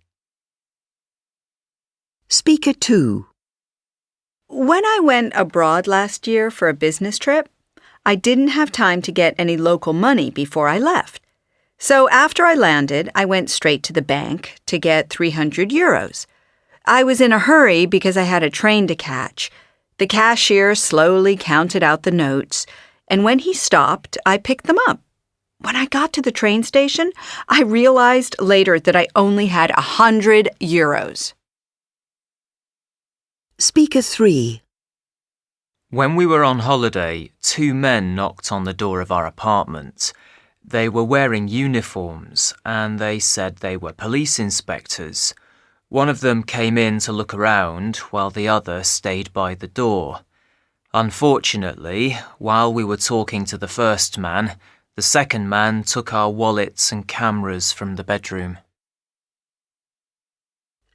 Speaker 2. When I went abroad last year for a business trip, I didn't have time to get any local money before I left. So after I landed, I went straight to the bank to get 300 euros. I was in a hurry because I had a train to catch. The cashier slowly counted out the notes, and when he stopped, I picked them up. When I got to the train station, I realized later that I only had 100 euros. Speaker 3. When we were on holiday, 2 men knocked on the door of our apartment. They were wearing uniforms and they said they were police inspectors. One of them came in to look around while the other stayed by the door. Unfortunately, while we were talking to the first man, the second man took our wallets and cameras from the bedroom.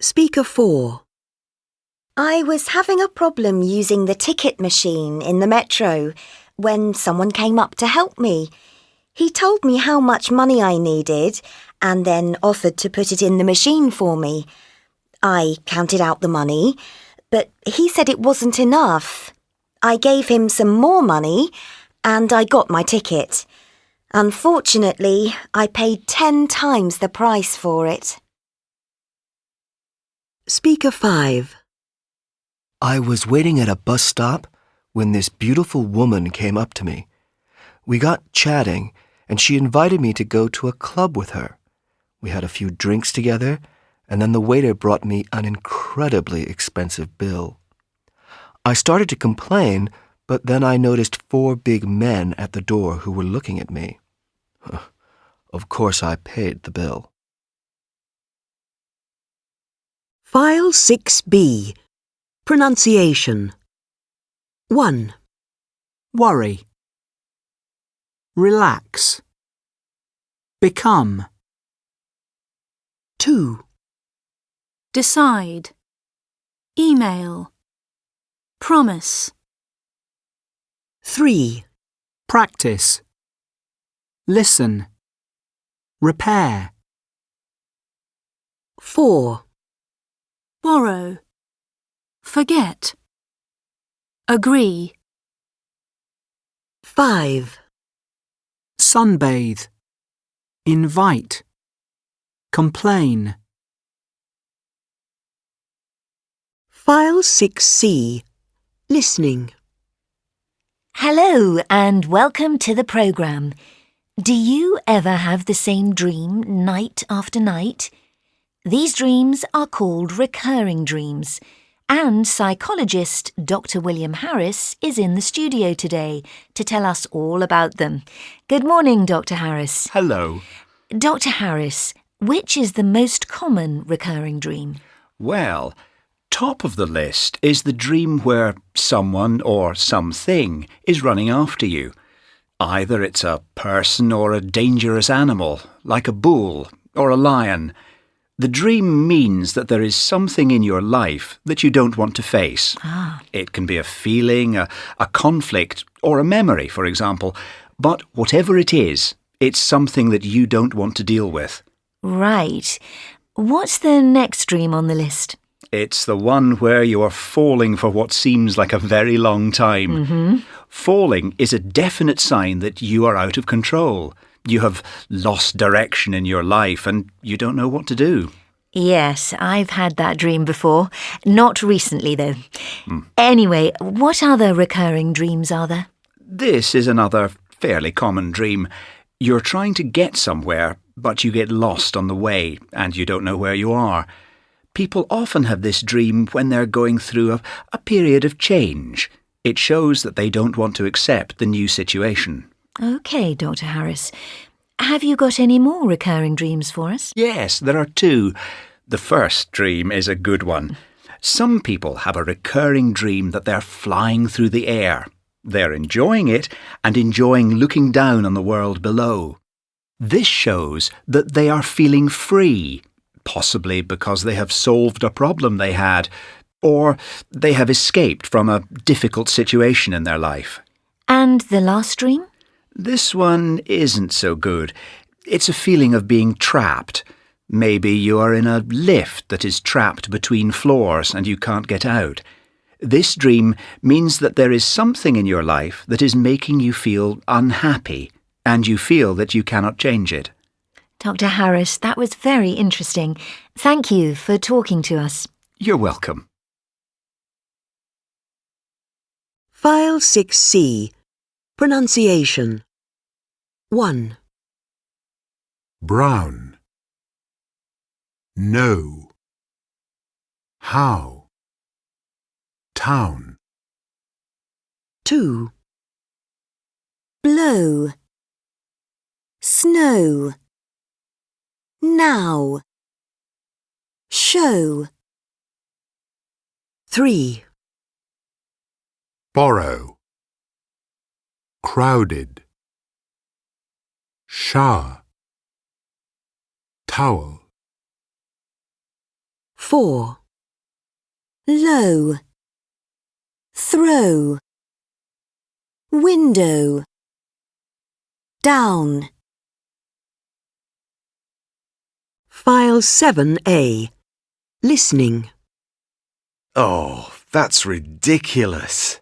Speaker 4. I was having a problem using the ticket machine in the metro when someone came up to help me. He told me how much money I needed and then offered to put it in the machine for me. I counted out the money, but he said it wasn't enough. I gave him some more money and I got my ticket. Unfortunately, I paid 10 times the price for it. Speaker 5. I was waiting at a bus stop when this beautiful woman came up to me. We got chatting, and she invited me to go to a club with her. We had a few drinks together, and then the waiter brought me an incredibly expensive bill. I started to complain, but then I noticed 4 big men at the door who were looking at me. Of course, I paid the bill. File 6B. Pronunciation. 1, Worry. Relax. Become. 2, Decide. Email. Promise. 3, Practice. Listen. Repair. 4, Borrow. Forget. Agree. 5, Sunbathe. Invite. Complain. File 6C. Listening. Hello and welcome to the programme. Do you ever have the same dream night after night? These dreams are called recurring dreams, and psychologist Dr. William Harris is in the studio today to tell us all about them. Good morning, Dr. Harris. Hello. Dr. Harris, which is the most common recurring dream? Well, top of the list is the dream where someone or something is running after you. Either it's a person or a dangerous animal, like a bull or a lion. The dream means that there is something in your life that you don't want to face. It can be a feeling, a conflict, or a memory, for example. But whatever it is, it's something that you don't want to deal with. Right. What's the next dream on the list? It's the one where you're falling for what seems like a very long time. Falling is a definite sign that you are out of control. You have lost direction in your life and you don't know what to do. Yes, I've had that dream before. Not recently, though. Anyway, what other recurring dreams are there? This is another fairly common dream. You're trying to get somewhere, but you get lost on the way and you don't know where you are. People often have this dream when they're going through a period of change. It shows that they don't want to accept the new situation. OK, Dr. Harris. Have you got any more recurring dreams for us? Yes, there are two. The first dream is a good one. Some people have a recurring dream that they're flying through the air. They're enjoying it and enjoying looking down on the world below. This shows that they are feeling free, possibly because they have solved a problem they had, or they have escaped from a difficult situation in their life. And the last dream? This one isn't so good. It's a feeling of being trapped. Maybe you are in a lift that is trapped between floors and you can't get out. This dream means that there is something in your life that is making you feel unhappy, and you feel that you cannot change it. Dr. Harris, that was very interesting. Thank you for talking to us. You're welcome. File 6C. Pronunciation. 1. Brown. No. How. Town. 2. Blow. Snow. Now. Show. 3. Borrow. Crowded. Shower. Towel. 4. Low. Throw. Window. Down. File 7A. Listening. Oh, that's ridiculous.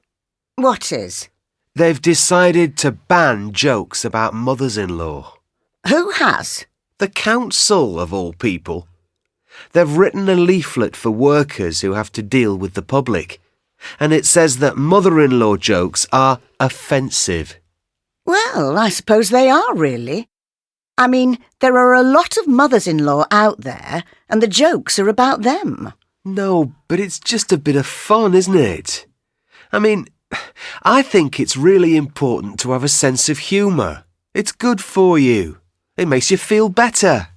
What is? They've decided to ban jokes about mothers-in-law. Who has? The council, of all people. They've written a leaflet for workers who have to deal with the public, and it says that mother-in-law jokes are offensive. Well, I suppose they are, really. I mean, there are a lot of mothers-in-law out there, and the jokes are about them. No, but it's just a bit of fun, isn't it? I mean, I think it's really important to have a sense of humour. It's good for you. It makes you feel better.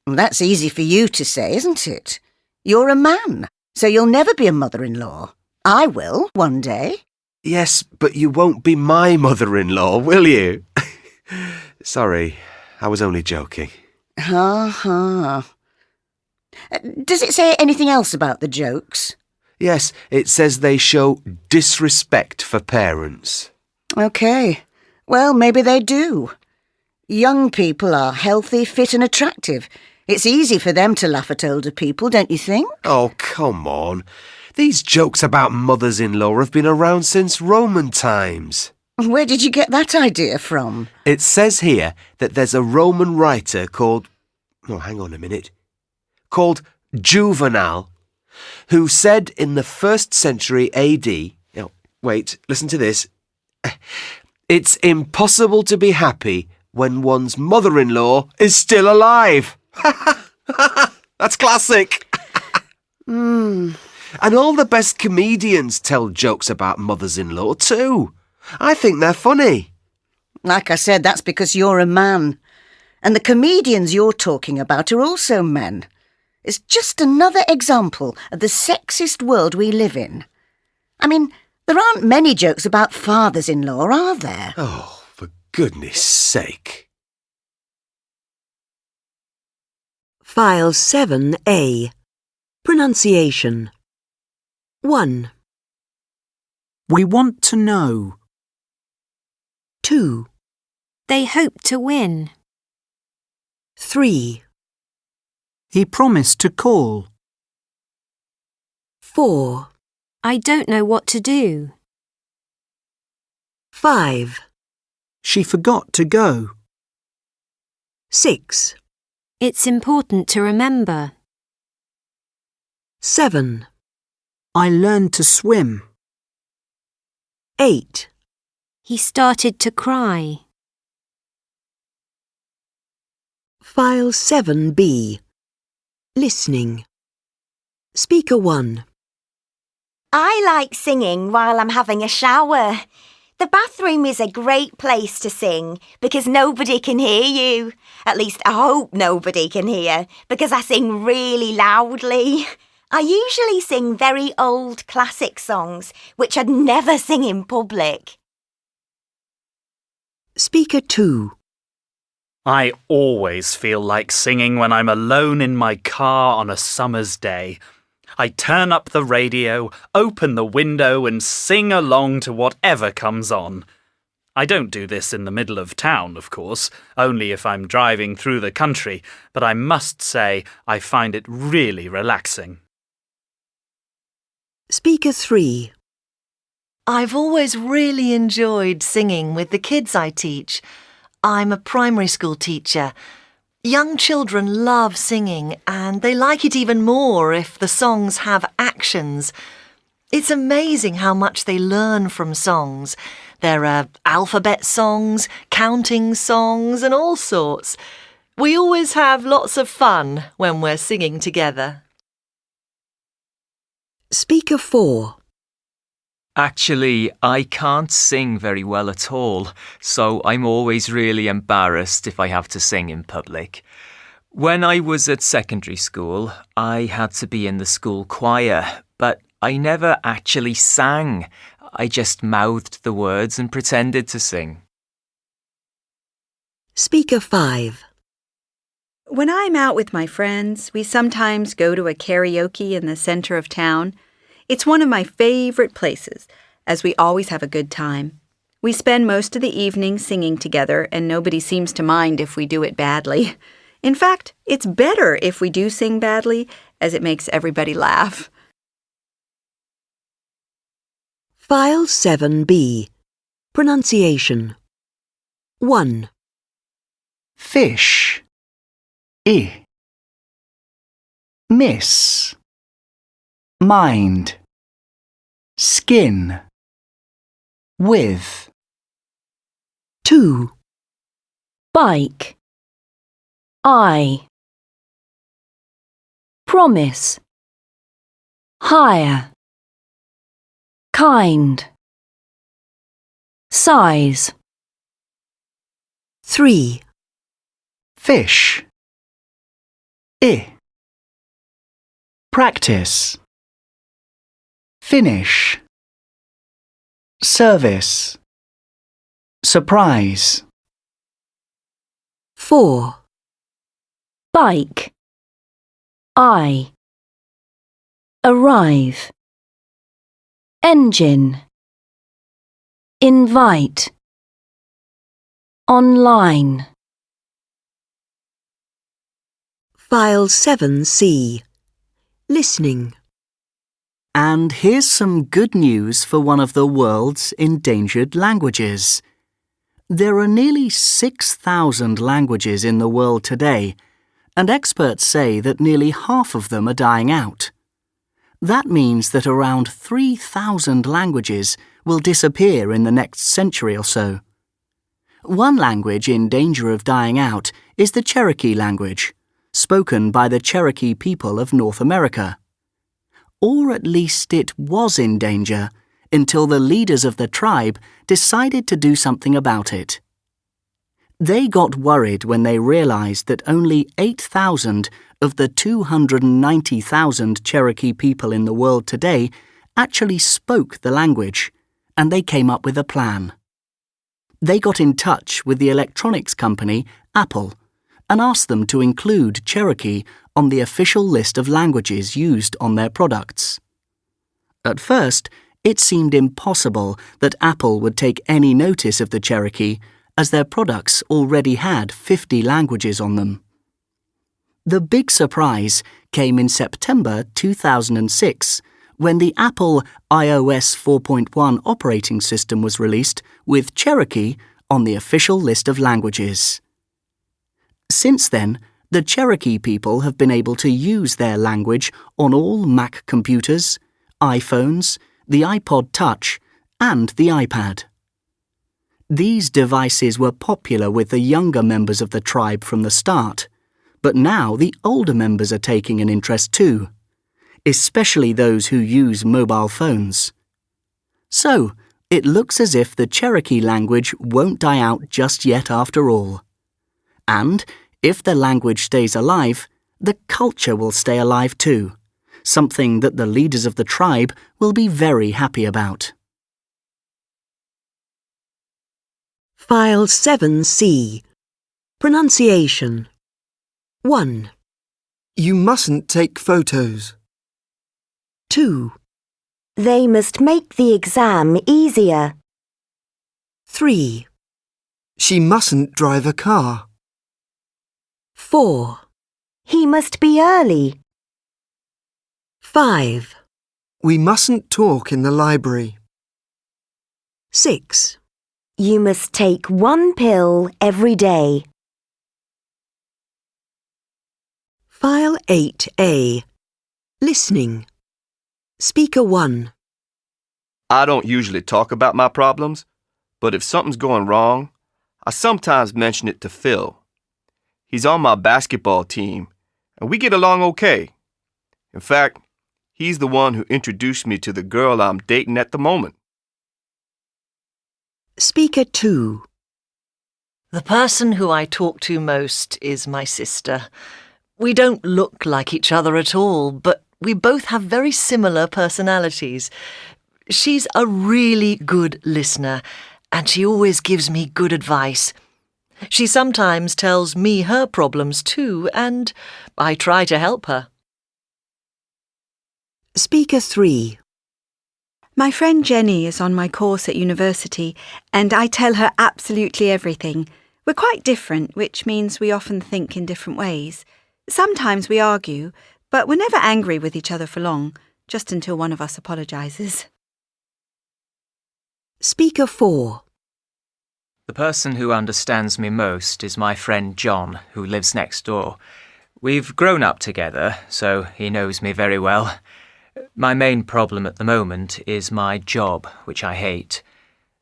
Well, that's easy for you to say, isn't it? You're a man, so you'll never be a mother-in-law. I will, one day. Yes, but you won't be my mother-in-law, will you? Sorry, I was only joking. Ha. Does it say anything else about the jokes? Yes, it says they show disrespect for parents. OK. Well, maybe they do. Young people are healthy, fit and attractive. It's easy for them to laugh at older people, don't you think? Oh, come on. These jokes about mothers-in-law have been around since Roman times. Where did you get that idea from? It says here that there's a Roman writer called... Oh, hang on a minute. Called Juvenal, who said in the 1st century AD... Oh, wait, listen to this. It's impossible to be happy when one's mother-in-law is still alive. That's classic. And all the best comedians tell jokes about mothers-in-law too. I think they're funny. Like I said, that's because you're a man. And the comedians you're talking about are also men. It's just another example of the sexist world we live in. I mean, there aren't many jokes about fathers-in-law, are there? Oh, for goodness sake. File 7A. Pronunciation. 1. We want to know. 2. They hope to win. 3. He promised to call. 4, I don't know what to do. 5, She forgot to go. 6, It's important to remember. 7, I learned to swim. 8. He started to cry. File 7B. Listening. Speaker 1. I like singing while I'm having a shower. The bathroom is a great place to sing because nobody can hear you. At least I hope nobody can hear because I sing really loudly. I usually sing very old classic songs which I'd never sing in public. Speaker 2. I always feel like singing when I'm alone in my car on a summer's day. I turn up the radio, open the window and sing along to whatever comes on. I don't do this in the middle of town, of course, only if I'm driving through the country, but I must say I find it really relaxing. Speaker 3. I've always really enjoyed singing with the kids I teach. I'm a primary school teacher. Young children love singing and they like it even more if the songs have actions. It's amazing how much they learn from songs. There are alphabet songs, counting songs and all sorts. We always have lots of fun when we're singing together. Speaker 4. Actually, I can't sing very well at all, so I'm always really embarrassed if I have to sing in public. When I was at secondary school, I had to be in the school choir, but I never actually sang. I just mouthed the words and pretended to sing. Speaker 5. When I'm out with my friends, we sometimes go to a karaoke in the center of town. It's one of my favorite places, as we always have a good time. We spend most of the evening singing together, and nobody seems to mind if we do it badly. In fact, it's better if we do sing badly, as it makes everybody laugh. File 7B. Pronunciation. 1. Fish. I. Miss. Mind. Skin. With. 2. Bike. I. Promise. Hire. Kind. Size. 3. Fish. I. Practice. Finish. Service. Surprise. 4. Bike. I. Arrive. Engine. Invite. Online. File 7C. Listening. And here's some good news for one of the world's endangered languages. There are nearly 6,000 languages in the world today, and experts say that nearly half of them are dying out. That means that around 3,000 languages will disappear in the next century or so. One language in danger of dying out is the Cherokee language, spoken by the Cherokee people of North America. Or at least it was in danger until the leaders of the tribe decided to do something about it. They got worried when they realized that only 8,000 of the 290,000 Cherokee people in the world today actually spoke the language, and they came up with a plan. They got in touch with the electronics company Apple and asked them to include Cherokee on the official list of languages used on their products. At first, it seemed impossible that Apple would take any notice of the Cherokee, as their products already had 50 languages on them. The big surprise came in September 2006, when the Apple iOS 4.1 operating system was released with Cherokee on the official list of languages. Since then, the Cherokee people have been able to use their language on all Mac computers, iPhones, the iPod Touch, and the iPad. These devices were popular with the younger members of the tribe from the start, but now the older members are taking an interest too, especially those who use mobile phones. So, it looks as if the Cherokee language won't die out just yet after all. And, if the language stays alive, the culture will stay alive too, something that the leaders of the tribe will be very happy about. File 7C. Pronunciation. 1, You mustn't take photos. 2, They must make the exam easier. 3, She mustn't drive a car. 4, He must be early. 5, We mustn't talk in the library. 6. You must take 1 pill every day. File 8A. Listening. Speaker 1. I don't usually talk about my problems, but if something's going wrong, I sometimes mention it to Phil. He's on my basketball team, and we get along okay. In fact, he's the one who introduced me to the girl I'm dating at the moment. Speaker 2. The person who I talk to most is my sister. We don't look like each other at all, but we both have very similar personalities. She's a really good listener, and she always gives me good advice. She sometimes tells me her problems too, and I try to help her. Speaker 3. My friend Jenny is on my course at university, and I tell her absolutely everything. We're quite different, which means we often think in different ways. Sometimes we argue, but we're never angry with each other for long, just until one of us apologises. Speaker 4. The person who understands me most is my friend John, who lives next door. We've grown up together, so he knows me very well. My main problem at the moment is my job, which I hate.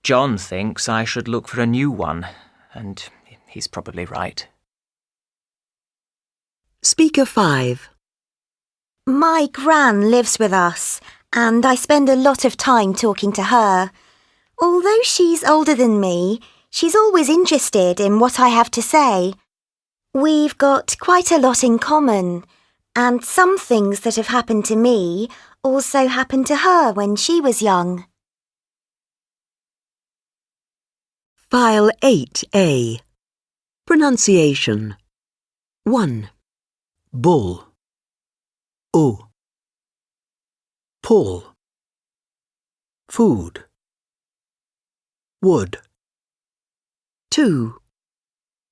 John thinks I should look for a new one, and he's probably right. Speaker 5. My gran lives with us, and I spend a lot of time talking to her. Although she's older than me, she's always interested in what I have to say. We've got quite a lot in common, and some things that have happened to me also happened to her when she was young. File 8A. Pronunciation. 1, Bull. O. Pull. Food. Wood. 2,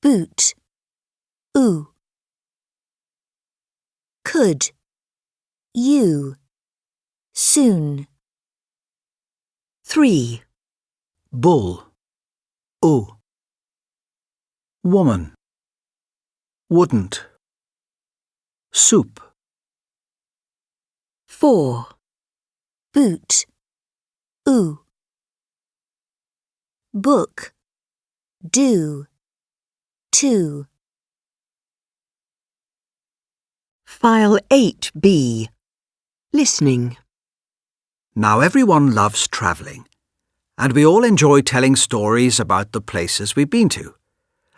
Boot. Oo. Could. You. Soon. 3, Bull. O. Woman. Wouldn't. Soup. 4, Boot. Oo. Book. Do. To. File 8B. Listening. Now everyone loves travelling, and we all enjoy telling stories about the places we've been to.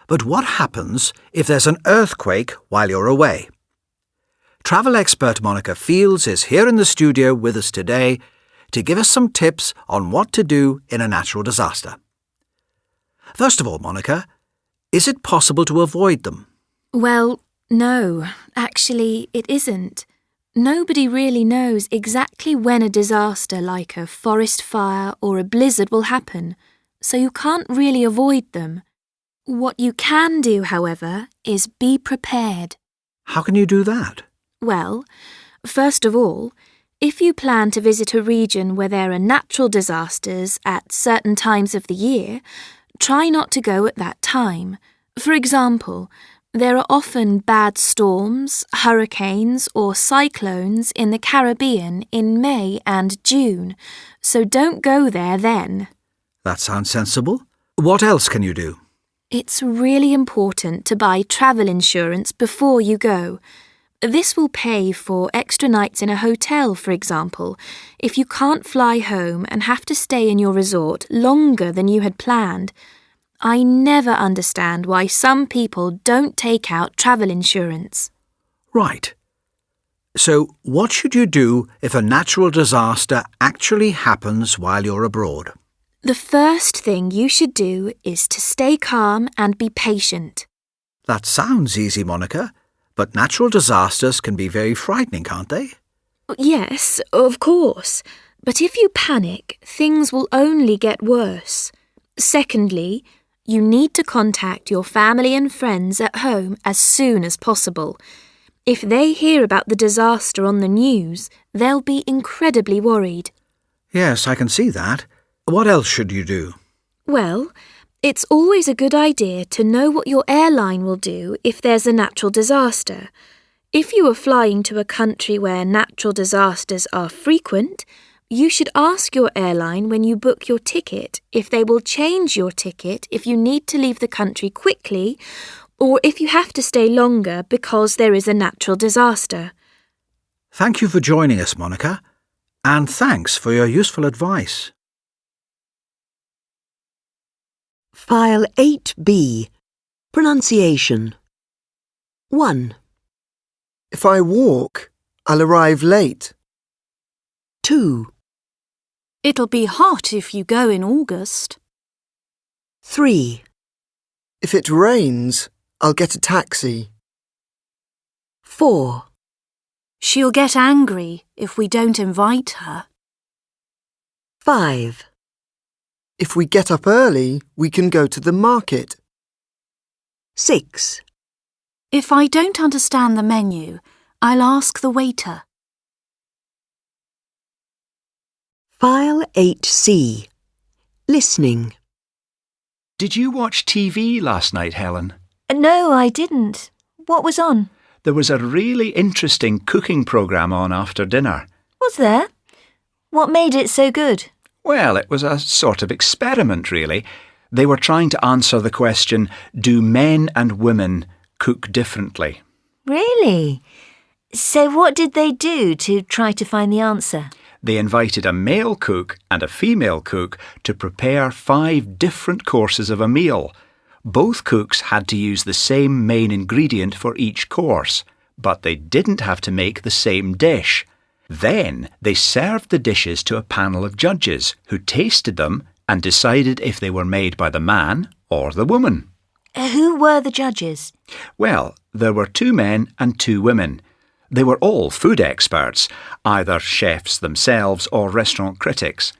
But what happens if there's an earthquake while you're away? Travel expert Monica Fields is here in the studio with us today to give us some tips on what to do in a natural disaster. First of all, Monica, is it possible to avoid them? Well, no, actually it isn't. Nobody really knows exactly when a disaster like a forest fire or a blizzard will happen, so you can't really avoid them. What you can do, however, is be prepared. How can you do that? Well, first of all, If you plan to visit a region where there are natural disasters at certain times of the year, try not to go at that time. For example, there are often bad storms, hurricanes or cyclones in the Caribbean in May and June, so don't go there then. That sounds sensible. What else can you do? It's really important to buy travel insurance before you go. This will pay for extra nights in a hotel, for example, if you can't fly home and have to stay in your resort longer than you had planned. I never understand why some people don't take out travel insurance. Right. So, what should you do if a natural disaster actually happens while you're abroad? The first thing you should do is to stay calm and be patient. That sounds easy, Monica, but natural disasters can be very frightening, can't they? Yes, of course. But if you panic, things will only get worse. Secondly, you need to contact your family and friends at home as soon as possible. If they hear about the disaster on the news, they'll be incredibly worried. Yes, I can see that. What else should you do? Well, it's always a good idea to know what your airline will do if there's a natural disaster. If you are flying to a country where natural disasters are frequent, you should ask your airline when you book your ticket if they will change your ticket if you need to leave the country quickly or if you have to stay longer because there is a natural disaster. Thank you for joining us, Monica, and thanks for your useful advice. File 8B. Pronunciation. 1, If I walk, I'll arrive late. 2, It'll be hot if you go in August. 3, If it rains, I'll get a taxi. 4, She'll get angry if we don't invite her. 5, If we get up early, we can go to the market. 6, If I don't understand the menu, I'll ask the waiter. File 8C. Listening. Did you watch TV last night, Helen? No, I didn't. What was on? There was a really interesting cooking programme on after dinner. Was there? What made it so good? Well, it was a sort of experiment, really. They were trying to answer the question, do men and women cook differently? Really? So what did they do to try to find the answer? They invited a male cook and a female cook to prepare 5 different courses of a meal. Both cooks had to use the same main ingredient for each course, but they didn't have to make the same dish. Then they served the dishes to a panel of judges who tasted them and decided if they were made by the man or the woman. Who were the judges? Well, there were 2 men and 2 women. They were all food experts, either chefs themselves or restaurant critics.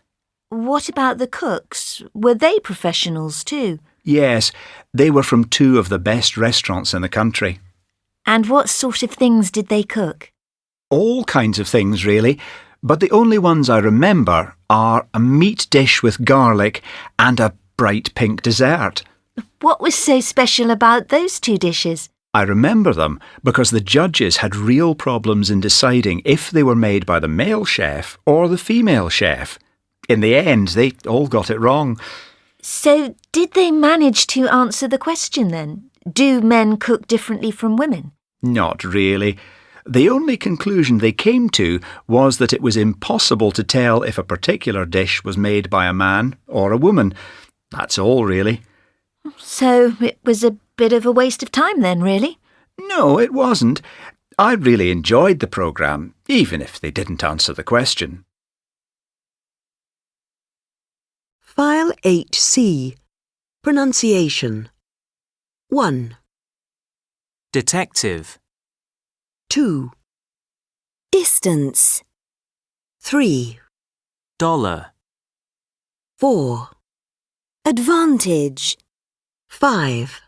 What about the cooks? Were they professionals too? Yes, they were from 2 of the best restaurants in the country. And what sort of things did they cook? All kinds of things, really, but the only ones I remember are a meat dish with garlic and a bright pink dessert. What was so special about those 2 dishes? I remember them because the judges had real problems in deciding if they were made by the male chef or the female chef. In the end, they all got it wrong. So, did they manage to answer the question then? Do men cook differently from women? Not really. The only conclusion they came to was that it was impossible to tell if a particular dish was made by a man or a woman. That's all, really. So, it was a bit of a waste of time then, really? No, it wasn't. I really enjoyed the programme, even if they didn't answer the question. File 8C. Pronunciation. 1, Detective. 2, Distance. 3, Dollar. 4, Advantage. 5,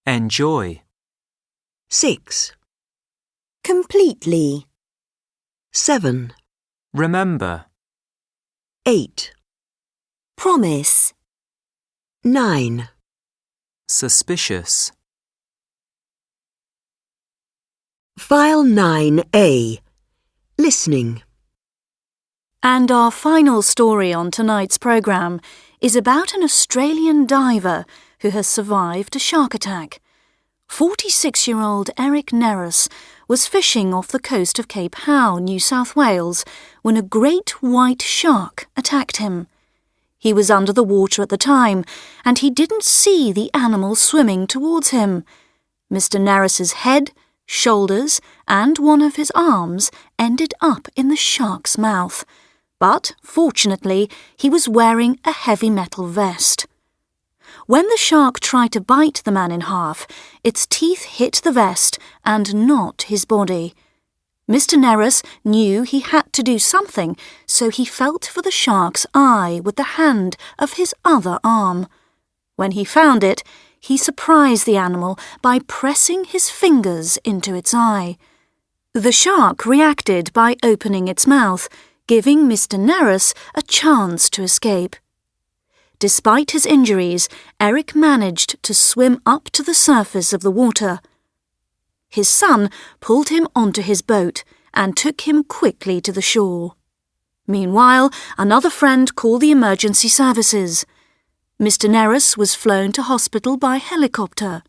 Enjoy. 6, Completely. 7, Remember. 8, Promise. 9, Suspicious. File 9A. Listening. And our final story on tonight's programme is about an Australian diver who has survived a shark attack. 46-year-old Eric Neris was fishing off the coast of Cape Howe, New South Wales, when a great white shark attacked him. He was under the water at the time, and he didn't see the animal swimming towards him. Mr. Neris's head, shoulders, and one of his arms ended up in the shark's mouth. But, fortunately, he was wearing a heavy metal vest. When the shark tried to bite the man in half, its teeth hit the vest and not his body. Mr. Neris knew he had to do something, so he felt for the shark's eye with the hand of his other arm. When he found it, he surprised the animal by pressing his fingers into its eye. The shark reacted by opening its mouth, giving Mr. Neris a chance to escape. Despite his injuries, Eric managed to swim up to the surface of the water. His son pulled him onto his boat and took him quickly to the shore. Meanwhile, another friend called the emergency services. Mr. Neris was flown to hospital by helicopter.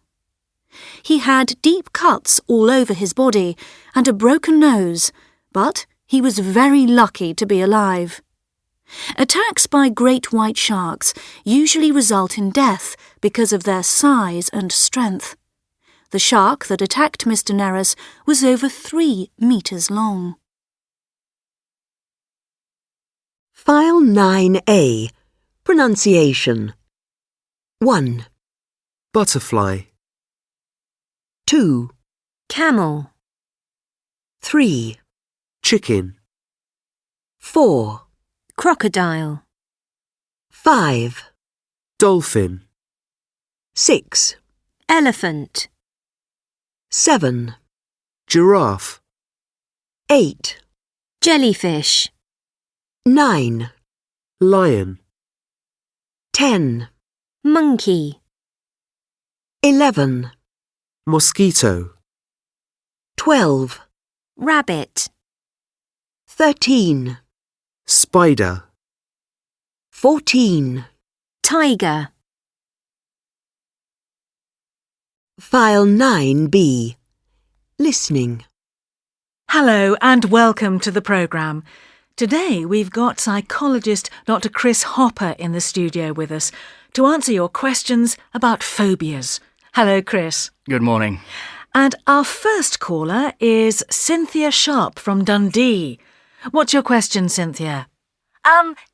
He had deep cuts all over his body and a broken nose, but he was very lucky to be alive. Attacks by great white sharks usually result in death because of their size and strength. The shark that attacked Mr. Neris was over 3 meters long. File 9A. Pronunciation. 1, Butterfly. 2, Camel. 3, Chicken. 4, Crocodile. 5, Dolphin. 6, Elephant. 7, Giraffe. 8, Jellyfish. 9, Lion. 10, Monkey. 11, Mosquito. 12, Rabbit. 13, Spider. 14. Tiger. File 9B. Listening. Hello and welcome to the programme. Today we've got psychologist Dr. Chris Hopper in the studio with us to answer your questions about phobias. Hello, Chris. Good morning. And our first caller is Cynthia Sharp from Dundee. What's your question, Cynthia?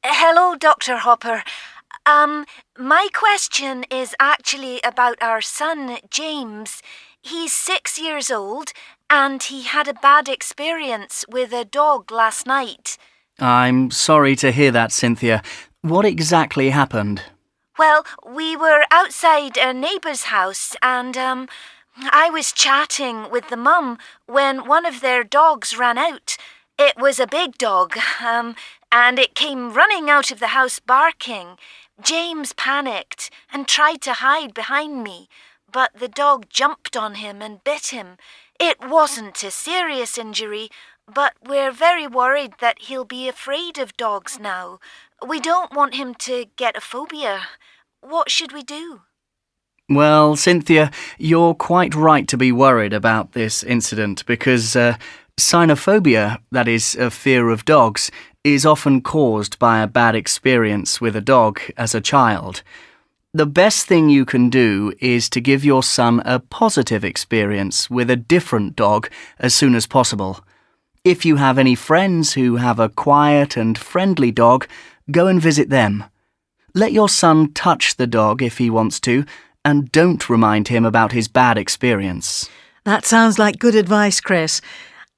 Hello, Dr. Hopper. My question is actually about our son, James. He's 6 years old and he had a bad experience with a dog last night. I'm sorry to hear that, Cynthia. What exactly happened? Well, we were outside a neighbour's house and, I was chatting with the mum when one of their dogs ran out. It was a big dog, and it came running out of the house barking. James panicked and tried to hide behind me, but the dog jumped on him and bit him. It wasn't a serious injury, but we're very worried that he'll be afraid of dogs now. We don't want him to get a phobia. What should we do? Well, Cynthia, you're quite right to be worried about this incident because cynophobia, that is, a fear of dogs, is often caused by a bad experience with a dog as a child. The best thing you can do is to give your son a positive experience with a different dog as soon as possible. If you have any friends who have a quiet and friendly dog, go and visit them. Let your son touch the dog if he wants to, and don't remind him about his bad experience. That sounds like good advice, Chris.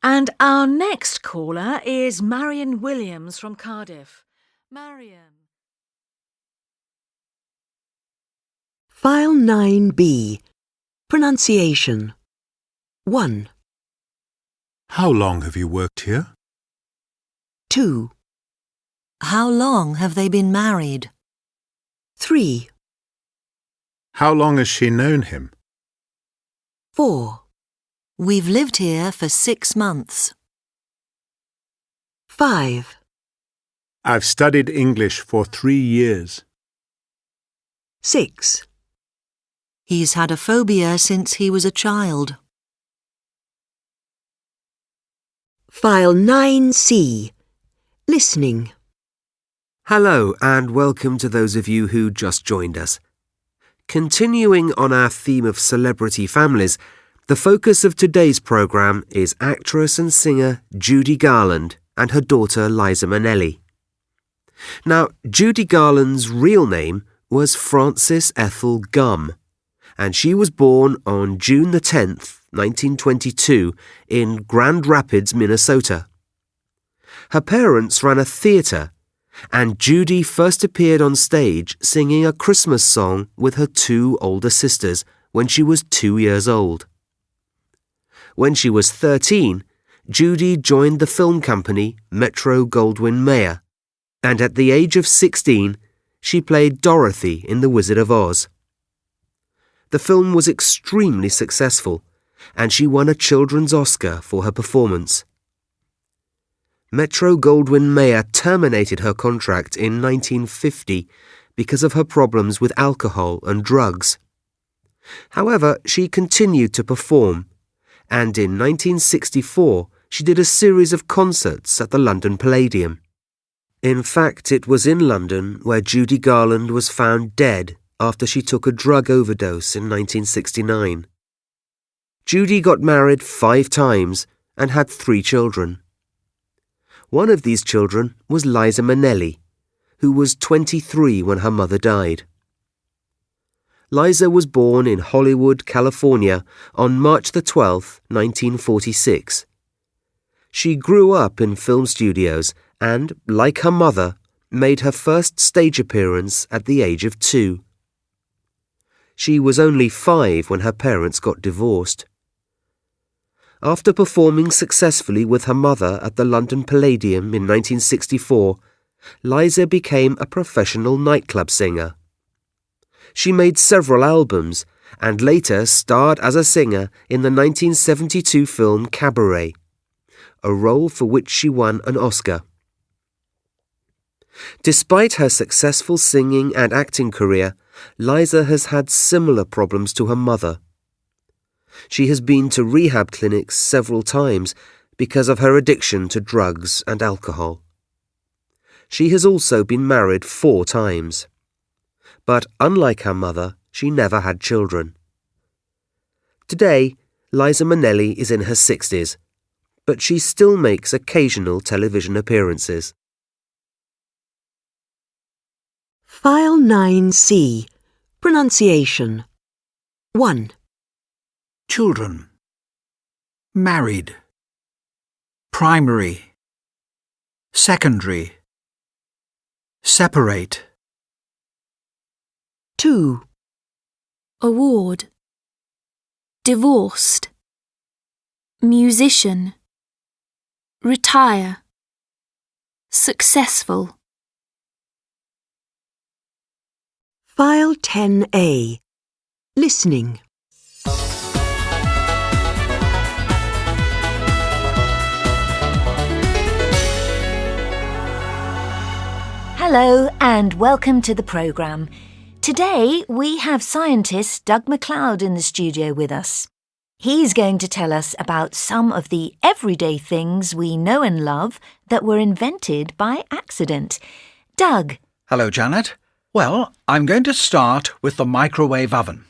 And our next caller is Marion Williams from Cardiff. Marion. File 9B. Pronunciation. 1, How long have you worked here? 2, How long have they been married? 3, How long has she known him? 4, We've lived here for 6 months. 5, I've studied English for 3 years. 6, He's had a phobia since he was a child. File 9C. Listening. Hello and welcome to those of you who just joined us. Continuing on our theme of celebrity families, the focus of today's programme is actress and singer Judy Garland and her daughter Liza Minnelli. Now, Judy Garland's real name was Frances Ethel Gumm, and she was born on June the 10th, 1922, in Grand Rapids, Minnesota. Her parents ran a theatre, and Judy first appeared on stage singing a Christmas song with her 2 older sisters when she was 2 years old. When she was 13, Judy joined the film company Metro-Goldwyn-Mayer, and at the age of 16, she played Dorothy in The Wizard of Oz. The film was extremely successful, and she won a Children's Oscar for her performance. Metro-Goldwyn-Mayer terminated her contract in 1950 because of her problems with alcohol and drugs. However, she continued to perform, and in 1964 she did a series of concerts at the London Palladium. In fact, it was in London where Judy Garland was found dead after she took a drug overdose in 1969. Judy got married 5 times and had 3 children. One of these children was Liza Minnelli, who was 23 when her mother died. Liza was born in Hollywood, California on March the 12th, 1946. She grew up in film studios and, like her mother, made her first stage appearance at the age of 2. She was only 5 when her parents got divorced. After performing successfully with her mother at the London Palladium in 1964, Liza became a professional nightclub singer. She made several albums and later starred as a singer in the 1972 film Cabaret, a role for which she won an Oscar. Despite her successful singing and acting career, Liza has had similar problems to her mother. She has been to rehab clinics several times because of her addiction to drugs and alcohol. She has also been married 4 times. But unlike her mother, she never had children. Today, Liza Minnelli is in her 60s, but she still makes occasional television appearances. File 9C. Pronunciation. 1, Children. Married. Primary. Secondary. Separate. 2, Award. Divorced. Musician. Retire. Successful. File 10A. Listening. Hello and welcome to the programme. Today we have scientist Doug McLeod in the studio with us. He's going to tell us about some of the everyday things we know and love that were invented by accident. Doug. Hello, Janet. Well, I'm going to start with the microwave oven.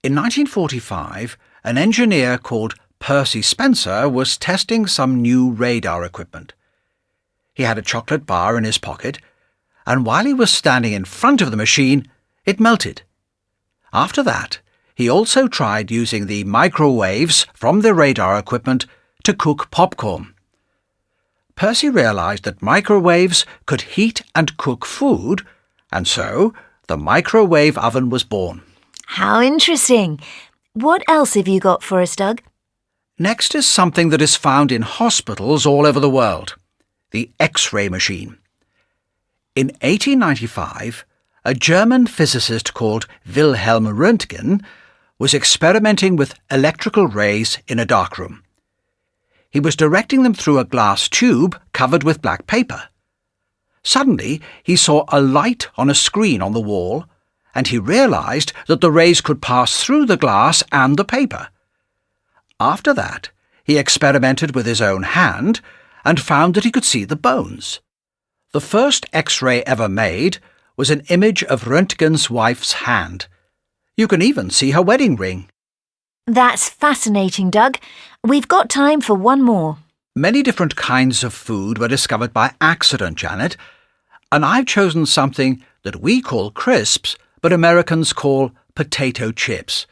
In 1945, an engineer called Percy Spencer was testing some new radar equipment. He had a chocolate bar in his pocket, and while he was standing in front of the machine, it melted. After that, he also tried using the microwaves from the radar equipment to cook popcorn. Percy realized that microwaves could heat and cook food, and so the microwave oven was born. How interesting. What else have you got for us, Doug? Next is something that is found in hospitals all over the world. the X-ray machine. In 1895, a German physicist called Wilhelm Röntgen was experimenting with electrical rays in a darkroom. He was directing them through a glass tube covered with black paper. Suddenly, he saw a light on a screen on the wall, and he realized that the rays could pass through the glass and the paper. After that, he experimented with his own hand and found that he could see the bones. The first X-ray ever made was an image of Röntgen's wife's hand. You can even see her wedding ring. That's fascinating, Doug. We've got time for one more. Many different kinds of food were discovered by accident, Janet, and I've chosen something that we call crisps, but Americans call potato chips.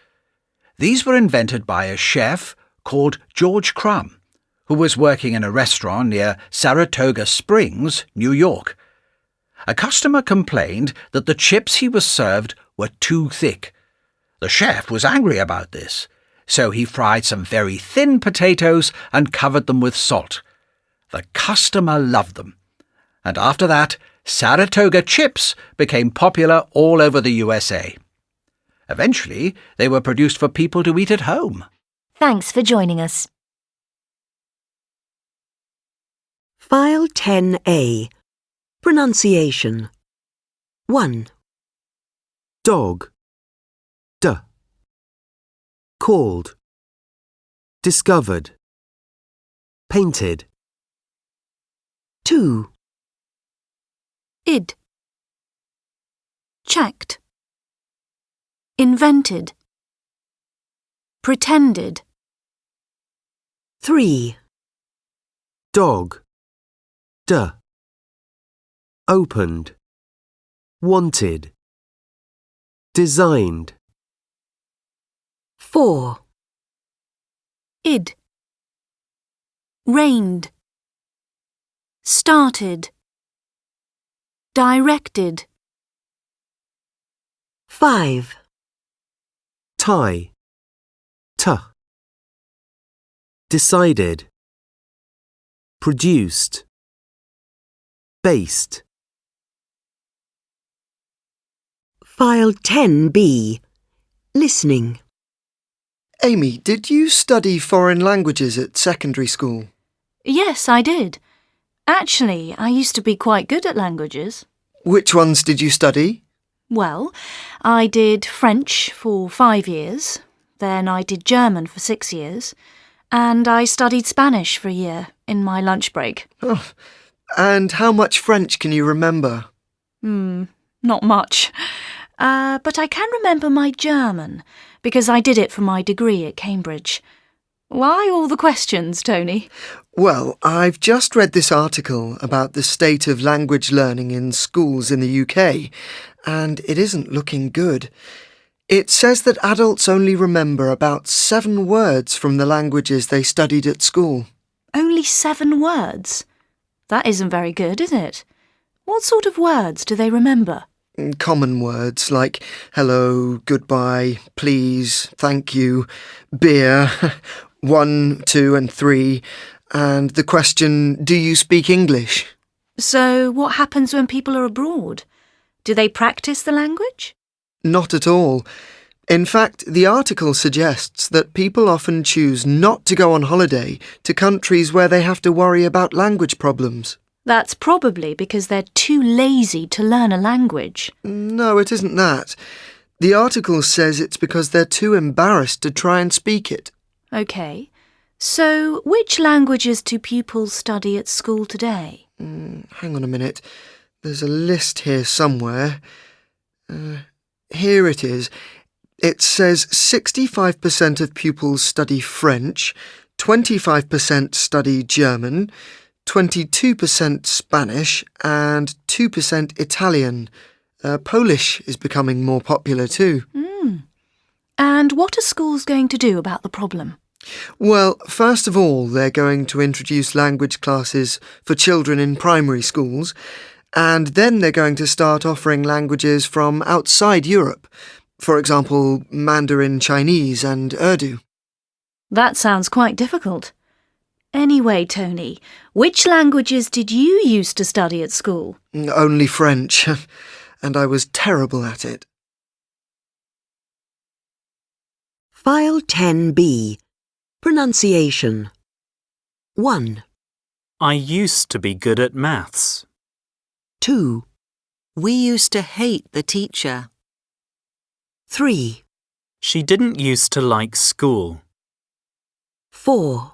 These were invented by a chef called George Crumb, who was working in a restaurant near Saratoga Springs, New York. A customer complained that the chips he was served were too thick. The chef was angry about this, so he fried some very thin potatoes and covered them with salt. The customer loved them, and after that, Saratoga chips became popular all over the USA. Eventually, they were produced for people to eat at home. Thanks for joining us. File 10A. Pronunciation. 1. Dog. D. Called. Discovered. Painted. 2. Id. Checked. Invented. Pretended. 3. Dog. D. Opened. Wanted. Designed. 4. Id. Reigned. Started. Directed. 5. Tie. T. Decided. Produced. Based. File 10B. Listening. Amy, did you study foreign languages at secondary school? Yes, I did. Actually, I used to be quite good at languages. Which ones did you study? Well, I did French for 5 years, then I did German for 6 years, and I studied Spanish for a year in my lunch break. Oh, and how much French can you remember? Not much. But I can remember my German, because I did it for my degree at Cambridge. Why all the questions, Tony? Well, I've just read this article about the state of language learning in schools in the UK, and it isn't looking good. It says that adults only remember about 7 words from the languages they studied at school. Only 7 words? That isn't very good, is it? What sort of words do they remember? Common words like hello, goodbye, please, thank you, beer, 1, 2 and 3, and the question, do you speak English? So what happens when people are abroad? Do they practice the language? Not at all. In fact, the article suggests that people often choose not to go on holiday to countries where they have to worry about language problems. That's probably because they're too lazy to learn a language. No, it isn't that. The article says it's because they're too embarrassed to try and speak it. OK. So which languages do pupils study at school today? Hang on a minute. There's a list here somewhere. Here it is. It says 65% of pupils study French, 25% study German, 22% Spanish and 2% Italian. Polish is becoming more popular too. And what are schools going to do about the problem? Well, first of all, they're going to introduce language classes for children in primary schools, and then they're going to start offering languages from outside Europe. For example, Mandarin Chinese and Urdu. That sounds quite difficult. Anyway, Tony, which languages did you used to study at school? Only French, and I was terrible at it. File 10B. Pronunciation. 1, I used to be good at maths. 2, We used to hate the teacher. 3, She didn't used to like school. 4,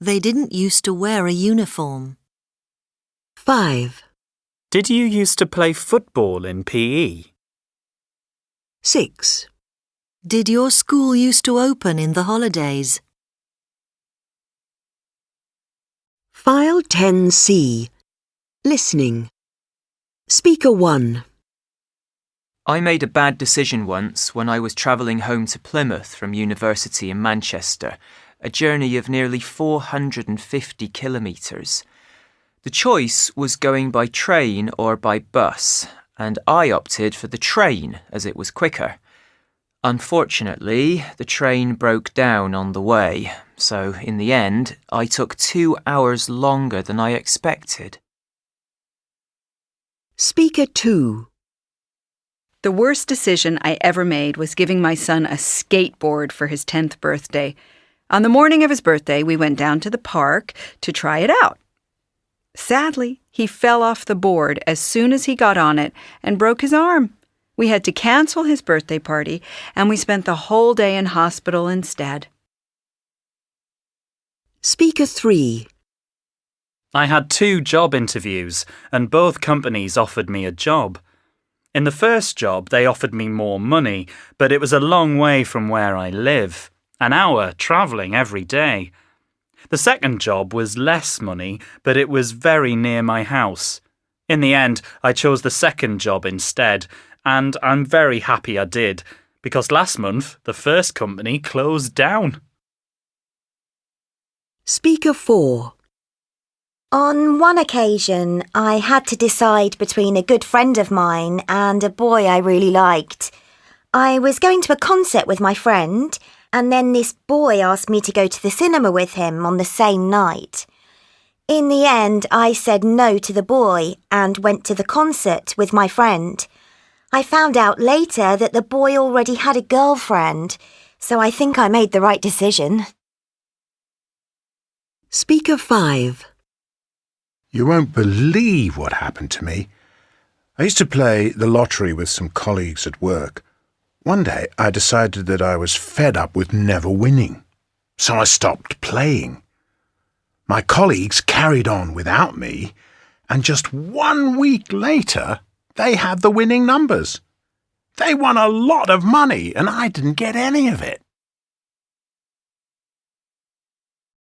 They didn't used to wear a uniform. 5, Did you used to play football in PE? 6. Did your school used to open in the holidays? File 10C. Listening. Speaker 1. I made a bad decision once when I was travelling home to Plymouth from university in Manchester, a journey of nearly 450 kilometres. The choice was going by train or by bus, and I opted for the train as it was quicker. Unfortunately, the train broke down on the way, so in the end, I took 2 hours longer than I expected. Speaker 2. The worst decision I ever made was giving my son a skateboard for his 10th birthday. On the morning of his birthday, we went down to the park to try it out. Sadly, he fell off the board as soon as he got on it and broke his arm. We had to cancel his birthday party, and we spent the whole day in hospital instead. Speaker 3. I had 2 job interviews, and both companies offered me a job. In the first job, they offered me more money, but it was a long way from where I live, an hour travelling every day. The second job was less money, but it was very near my house. In the end, I chose the second job instead, and I'm very happy I did, because last month the first company closed down. Speaker 4. On one occasion, I had to decide between a good friend of mine and a boy I really liked. I was going to a concert with my friend, and then this boy asked me to go to the cinema with him on the same night. In the end, I said no to the boy and went to the concert with my friend. I found out later that the boy already had a girlfriend, so I think I made the right decision. Speaker 5. You won't believe what happened to me. I used to play the lottery with some colleagues at work. One day I decided that I was fed up with never winning, so I stopped playing. My colleagues carried on without me, and just 1 week later they had the winning numbers. They won a lot of money, and I didn't get any of it.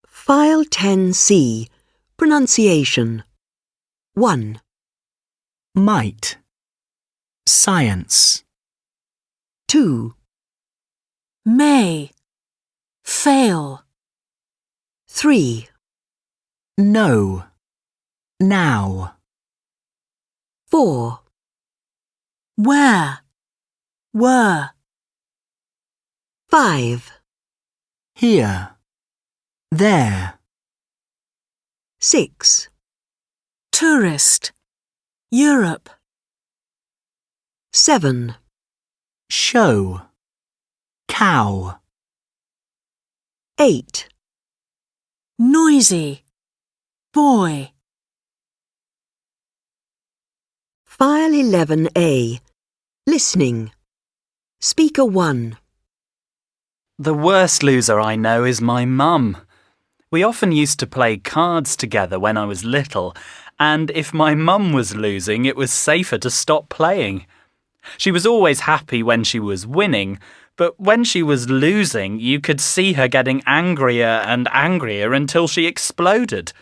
File 10C. Pronunciation. 1, Might. Science. 2, May. Fail. 3, No. Now. 4, Where. Were. 5, Here. There. 6, Tourist. Europe. 7, Show. Cow. 8, Noisy. Boy. File 11A. Listening. Speaker 1. The worst loser I know is my mum. We often used to play cards together when I was little, and if my mum was losing, it was safer to stop playing. She was always happy when she was winning, but when she was losing, you could see her getting angrier and angrier until she exploded.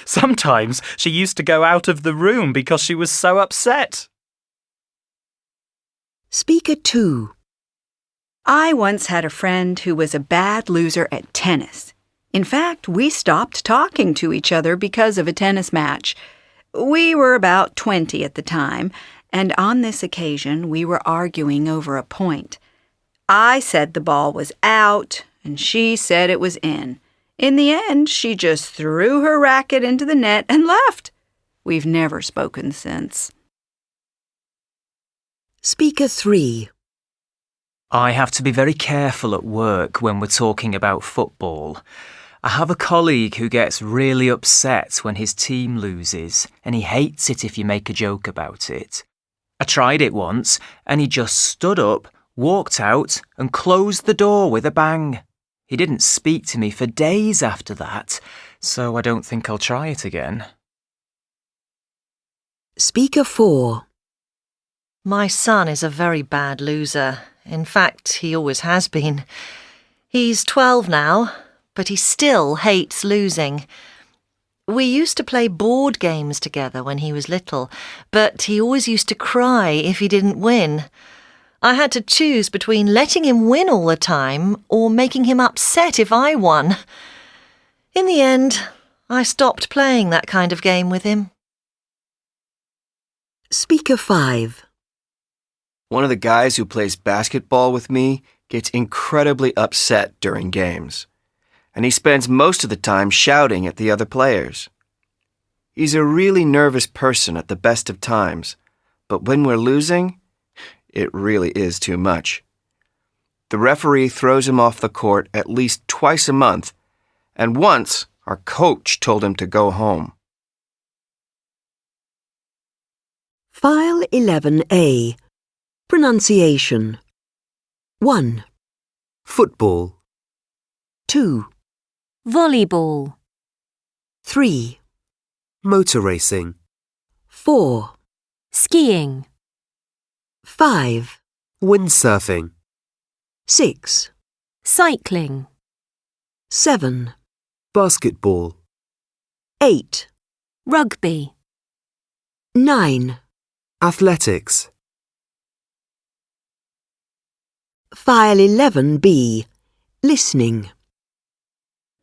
Sometimes she used to go out of the room because she was so upset. Speaker 2. I once had a friend who was a bad loser at tennis. In fact, we stopped talking to each other because of a tennis match. We were about 20 at the time, and on this occasion we were arguing over a point. I said the ball was out, and she said it was in. In the end, she just threw her racket into the net and left. We've never spoken since. Speaker 3. I have to be very careful at work when we're talking about football. I have a colleague who gets really upset when his team loses, and he hates it if you make a joke about it. I tried it once, and he just stood up, walked out, and closed the door with a bang. He didn't speak to me for days after that, so I don't think I'll try it again. Speaker 4. My son is a very bad loser. In fact, he always has been. He's 12 now, but he still hates losing. We used to play board games together when he was little, but he always used to cry if he didn't win. I had to choose between letting him win all the time or making him upset if I won. In the end, I stopped playing that kind of game with him. Speaker 5. One of the guys who plays basketball with me gets incredibly upset during games, and he spends most of the time shouting at the other players. He's a really nervous person at the best of times, but when we're losing, it really is too much. The referee throws him off the court at least twice a month, and once our coach told him to go home. File 11A. Pronunciation. 1, Football. 2, Volleyball. 3, Motor racing. 4, Skiing. 5, Windsurfing. 6, Cycling. 7, Basketball. 8, Rugby. 9. Athletics. File 11B. Listening.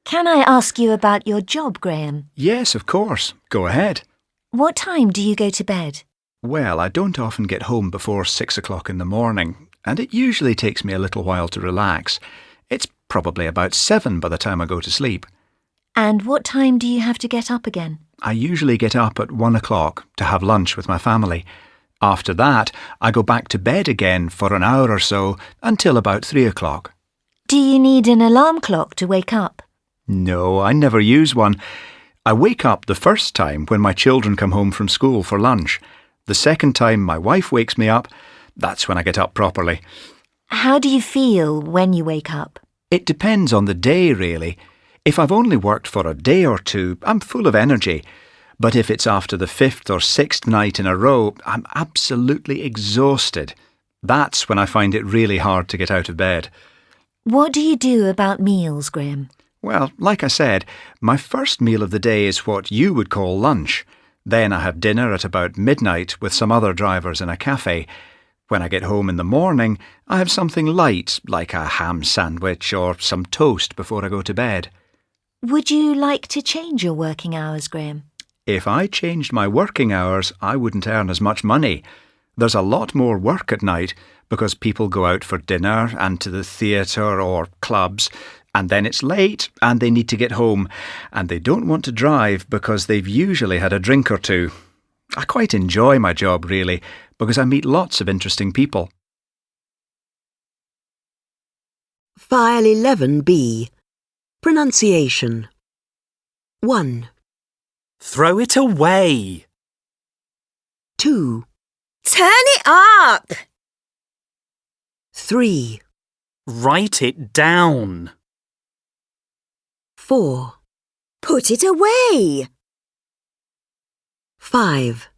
Can I ask you about your job, Graham? Yes, of course. Go ahead. What time do you go to bed? Well, I don't often get home before 6 o'clock in the morning, and it usually takes me a little while to relax. It's probably about 7 by the time I go to sleep. And what time do you have to get up again? I usually get up at 1 o'clock to have lunch with my family. After that, I go back to bed again for an hour or so until about 3 o'clock. Do you need an alarm clock to wake up? No, I never use one. I wake up the first time when my children come home from school for lunch. The second time my wife wakes me up, that's when I get up properly. How do you feel when you wake up? It depends on the day, really. If I've only worked for a day or two, I'm full of energy. But if it's after the 5th or 6th night in a row, I'm absolutely exhausted. That's when I find it really hard to get out of bed. What do you do about meals, Graham? Well, like I said, my first meal of the day is what you would call lunch. Then I have dinner at about midnight with some other drivers in a cafe. When I get home in the morning, I have something light, like a ham sandwich or some toast before I go to bed. Would you like to change your working hours, Graham? If I changed my working hours, I wouldn't earn as much money. There's a lot more work at night because people go out for dinner and to the theatre or clubs, and then it's late and they need to get home, and they don't want to drive because they've usually had a drink or two. I quite enjoy my job, really, because I meet lots of interesting people. File 11B. Pronunciation. 1, Throw it away. 2, Turn it up! 3, Write it down. 4, Put it away! 5,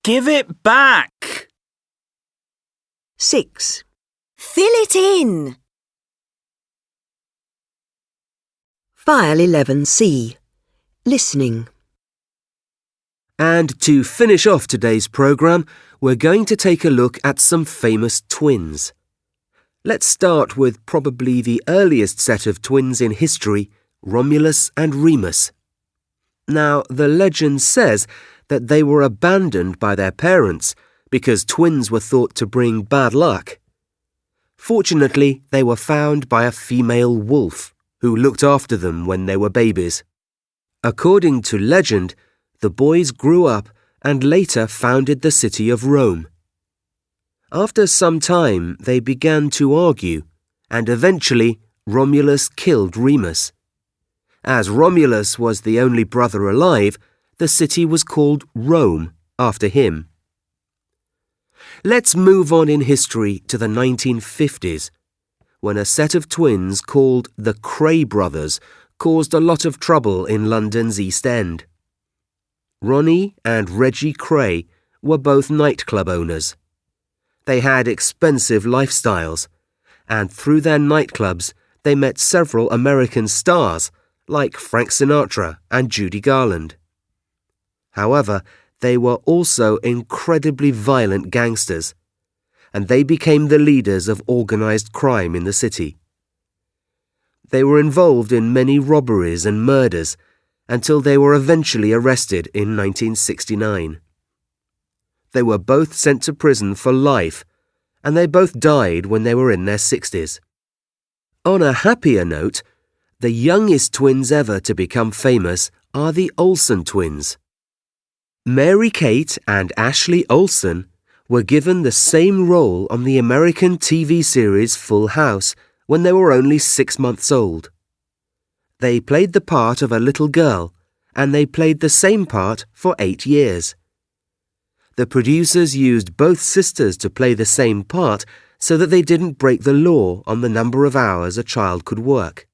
Give it back. 6. Fill it in! File 11C. Listening. And to finish off today's programme, we're going to take a look at some famous twins. Let's start with probably the earliest set of twins in history, Romulus and Remus. Now, the legend says that they were abandoned by their parents because twins were thought to bring bad luck. Fortunately, they were found by a female wolf, who looked after them when they were babies. According to legend, the boys grew up and later founded the city of Rome. After some time, they began to argue, and eventually Romulus killed Remus. As Romulus was the only brother alive, the city was called Rome after him. Let's move on in history to the 1950s, when a set of twins called the Cray brothers caused a lot of trouble in London's East End. Ronnie and Reggie Cray were both nightclub owners. They had expensive lifestyles, and through their nightclubs they met several American stars like Frank Sinatra and Judy Garland. However, they were also incredibly violent gangsters, and they became the leaders of organized crime in the city. They were involved in many robberies and murders until they were eventually arrested in 1969. They were both sent to prison for life, and they both died when they were in their 60s. On a happier note, the youngest twins ever to become famous are the Olsen twins. Mary-Kate and Ashley Olsen were given the same role on the American TV series Full House when they were only 6 months old. They played the part of a little girl, and they played the same part for 8 years. The producers used both sisters to play the same part so that they didn't break the law on the number of hours a child could work.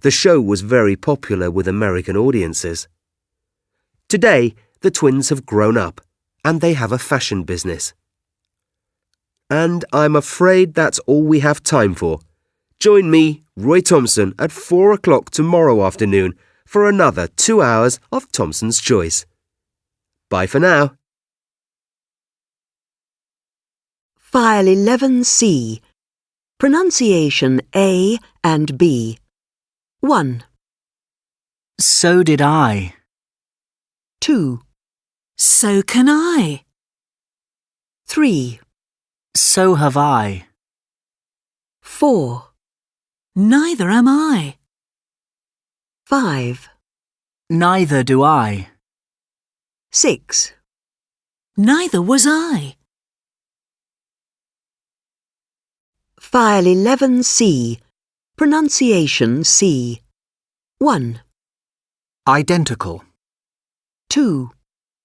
The show was very popular with American audiences. Today, the twins have grown up, and they have a fashion business. And I'm afraid that's all we have time for. Join me, Roy Thompson, at 4 o'clock tomorrow afternoon for another 2 hours of Thompson's Choice. Bye for now. File 11C. Pronunciation A and B. 1, So did I. 2, So can I. 3, So have I. 4, Neither am I. 5, Neither do I. 6. Neither was I. File 11C. Pronunciation C. 1, Identical. 2,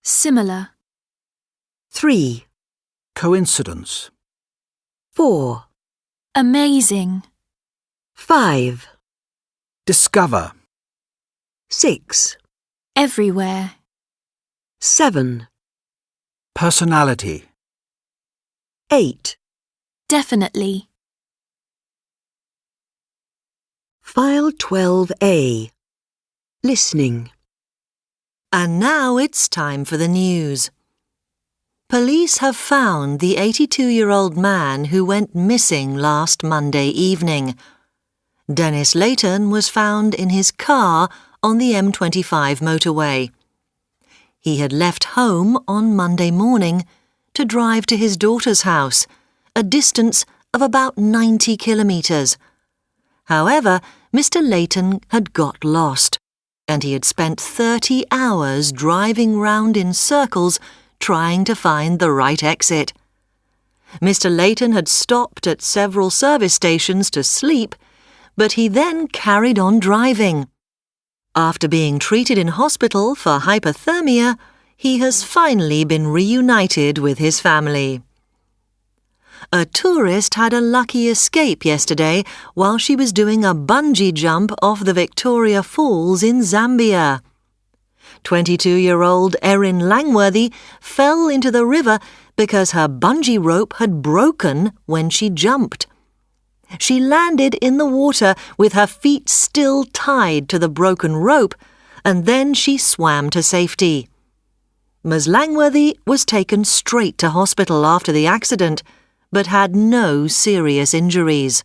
Similar. 3, Coincidence. 4, Amazing. 5, Discover. 6, Everywhere. 7, Personality. 8. Definitely. File 12A. Listening. And now it's time for the news. Police have found the 82-year-old man who went missing last Monday evening. Dennis Layton was found in his car on the M25 motorway. He had left home on Monday morning to drive to his daughter's house, a distance of about 90 kilometres. However, Mr. Layton had got lost, and he had spent 30 hours driving round in circles trying to find the right exit. Mr. Layton had stopped at several service stations to sleep, but he then carried on driving. After being treated in hospital for hypothermia, he has finally been reunited with his family. A tourist had a lucky escape yesterday while she was doing a bungee jump off the Victoria Falls in Zambia. 22-year-old Erin Langworthy fell into the river because her bungee rope had broken when she jumped. She landed in the water with her feet still tied to the broken rope, and then she swam to safety. Ms. Langworthy was taken straight to hospital after the accident, but had no serious injuries.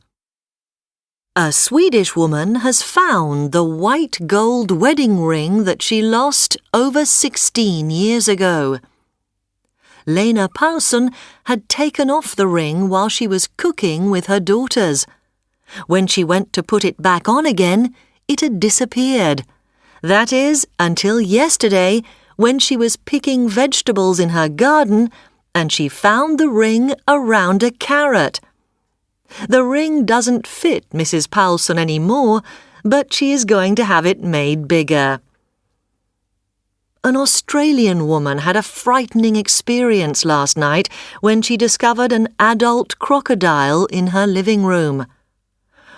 A Swedish woman has found the white gold wedding ring that she lost over 16 years ago. Lena Paulsson had taken off the ring while she was cooking with her daughters. When she went to put it back on again, it had disappeared. That is, until yesterday, when she was picking vegetables in her garden and she found the ring around a carrot. The ring doesn't fit Mrs. Poulson anymore, but she is going to have it made bigger. An Australian woman had a frightening experience last night when she discovered an adult crocodile in her living room.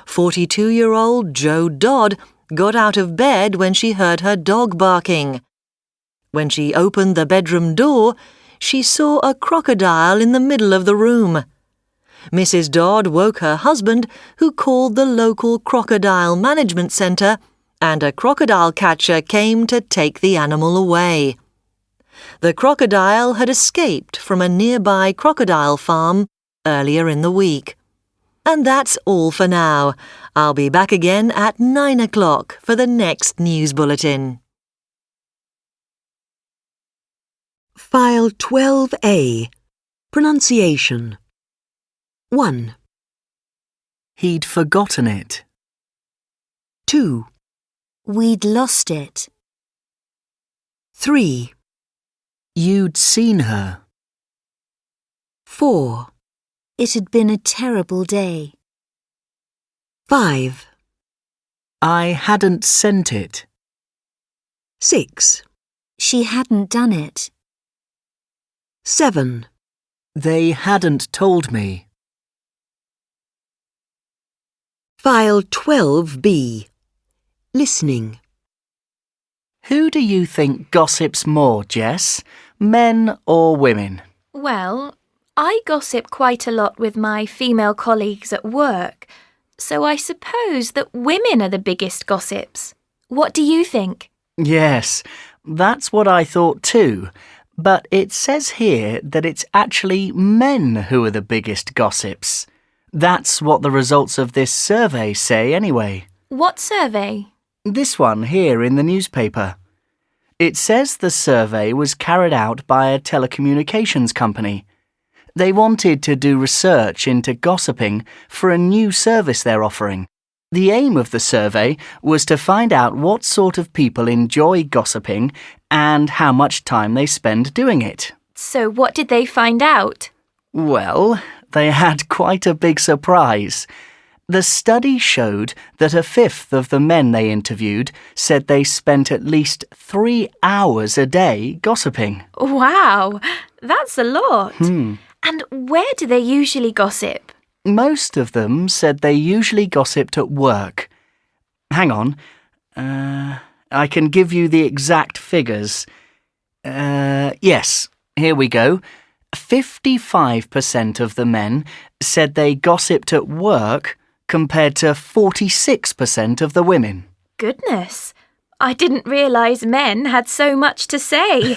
42-year-old Jo Dodd got out of bed when she heard her dog barking. When she opened the bedroom door, she saw a crocodile in the middle of the room. Mrs. Dodd woke her husband, who called the local crocodile management centre, and a crocodile catcher came to take the animal away. The crocodile had escaped from a nearby crocodile farm earlier in the week. And that's all for now. I'll be back again at 9 o'clock for the next news bulletin. File 12A. Pronunciation. 1, He'd forgotten it. 2, We'd lost it. 3, You'd seen her. 4, It had been a terrible day. 5, I hadn't sent it. 6, She hadn't done it. 7, They hadn't told me. File 12B. Listening. Who do you think gossips more, Jess? Men or women? Well, I gossip quite a lot with my female colleagues at work, so I suppose that women are the biggest gossips. What do you think? Yes, that's what I thought too. But it says here that it's actually men who are the biggest gossips. That's what the results of this survey say anyway. What survey? This one here in the newspaper. It says the survey was carried out by a telecommunications company. They wanted to do research into gossiping for a new service they're offering. The aim of the survey was to find out what sort of people enjoy gossiping and how much time they spend doing it. So what did they find out? Well, they had quite a big surprise. The study showed that a fifth of the men they interviewed said they spent at least 3 hours a day gossiping. Wow, that's a lot. And where do they usually gossip? Most of them said they usually gossiped at work. Hang on. I can give you the exact figures. Yes, here we go. 55% of the men said they gossiped at work compared to 46% of the women. Goodness, I didn't realise men had so much to say.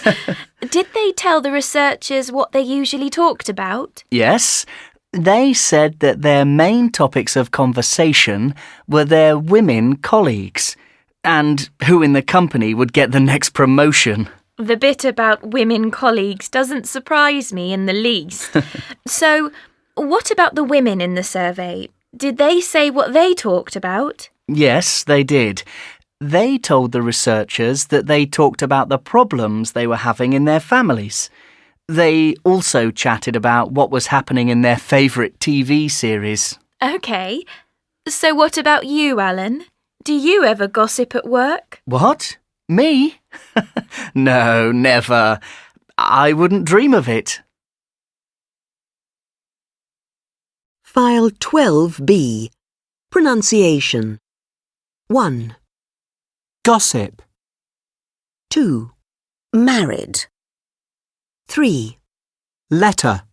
Did they tell the researchers what they usually talked about? Yes, they said that their main topics of conversation were their women colleagues and who in the company would get the next promotion. The bit about women colleagues doesn't surprise me in the least. So, what about the women in the survey? Did they say what they talked about? Yes, they did. They told the researchers that they talked about the problems they were having in their families. They also chatted about what was happening in their favourite TV series. OK. So what about you, Alan? Do you ever gossip at work? What? Me? No, never. I wouldn't dream of it. File 12B. Pronunciation. 1, Gossip. 2, Married. 3, Letter.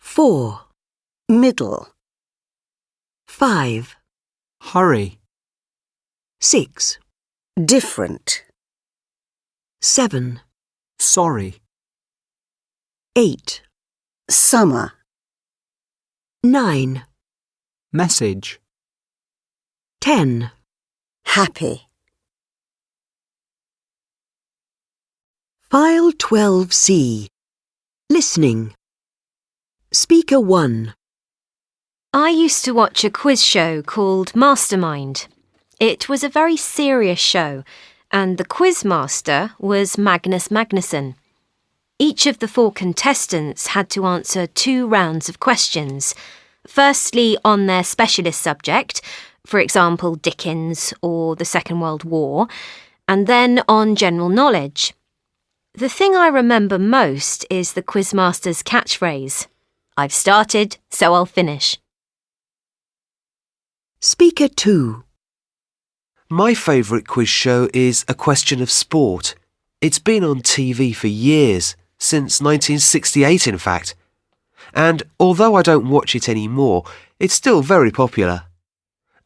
4, Middle. 5, Hurry. 6, Different. 7, Sorry. 8, Summer. 9, Message. 10. Happy. File 12C. Listening. Speaker 1. I used to watch a quiz show called Mastermind. It was a very serious show, and the quiz master was Magnus Magnusson. Each of the 4 contestants had to answer 2 rounds of questions. Firstly, on their specialist subject, for example, Dickens or the Second World War, and then on general knowledge. The thing I remember most is the quizmaster's catchphrase, "I've started, so I'll finish." Speaker 2. My favourite quiz show is A Question of Sport. It's been on TV for years, since 1968 in fact. And although I don't watch it anymore, it's still very popular.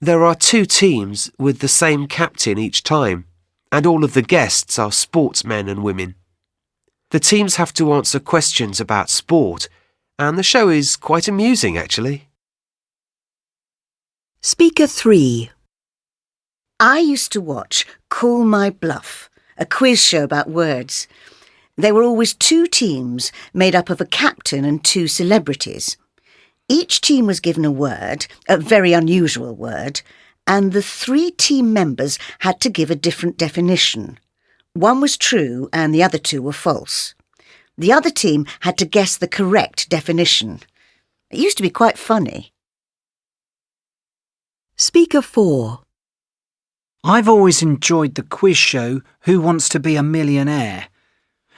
There are 2 teams with the same captain each time, and all of the guests are sportsmen and women. The teams have to answer questions about sport, and the show is quite amusing actually. Speaker 3. I used to watch Call My Bluff, a quiz show about words. There were always 2 teams made up of a captain and 2 celebrities. Each team was given a word, a very unusual word, and the 3 team members had to give a different definition. One was true and the other 2 were false. The other team had to guess the correct definition. It used to be quite funny. Speaker 4. I've always enjoyed the quiz show Who Wants to Be a Millionaire?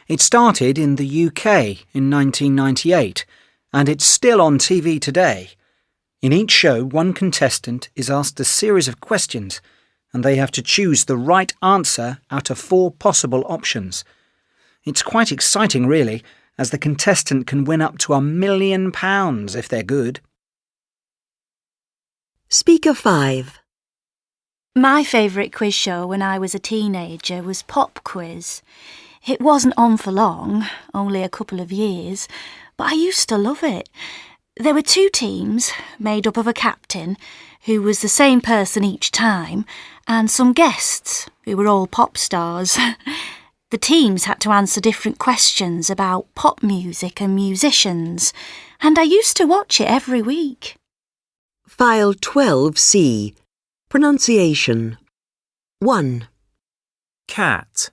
It started in the UK in 1998, and it's still on TV today. In each show, one contestant is asked a series of questions, and they have to choose the right answer out of 4 possible options. It's quite exciting, really, as the contestant can win up to £1 million if they're good. Speaker 5. My favourite quiz show when I was a teenager was Pop Quiz. It wasn't on for long, only a couple of years, but I used to love it. There were 2 teams made up of a captain, who was the same person each time, and some guests, who were all pop stars. The teams had to answer different questions about pop music and musicians, and I used to watch it every week. File 12C. Pronunciation. 1. Cat,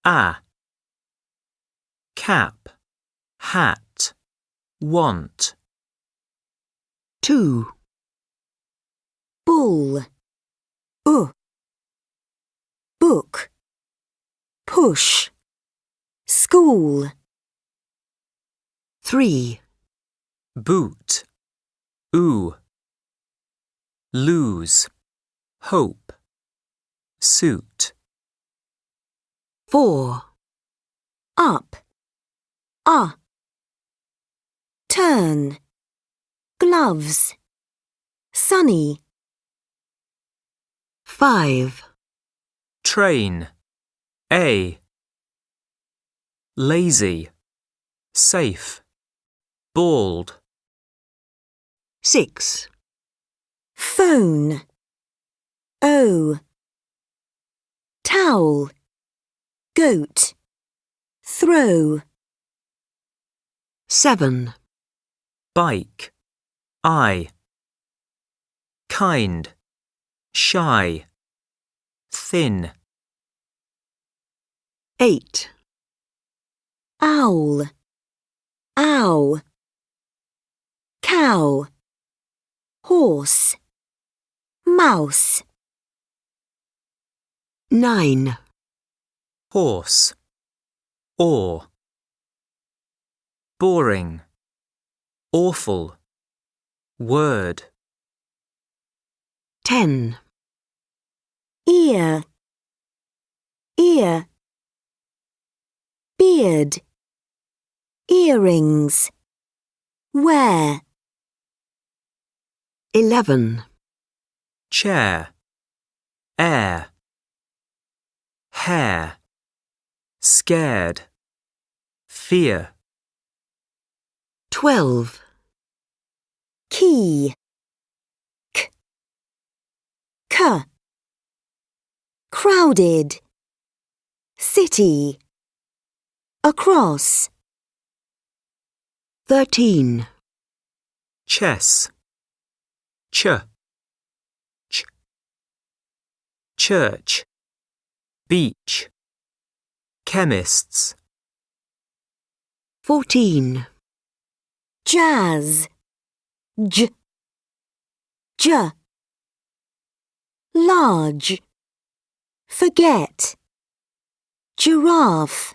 a. Cap, hat, want. 2. Bull, book, push, school. 3. Boot, oo. Lose, hope, suit. 4. Up, turn, gloves, sunny. 5. Train, a. Lazy, safe, bald. 6. Phone, towel, goat, throw. 7. Bike, I. Kind, shy, thin. 8. Owl, ow, cow, horse, mouse. 9. Horse, or. Boring, awful, word. 10. Ear, beard, earrings, wear. 11. Chair, air. Hair, scared, fear. 12. Key, crowded, city, across. 13. Chess, ch, ch, church, beach, chemists. 14. Jazz. J. J. Large. Forget. Giraffe.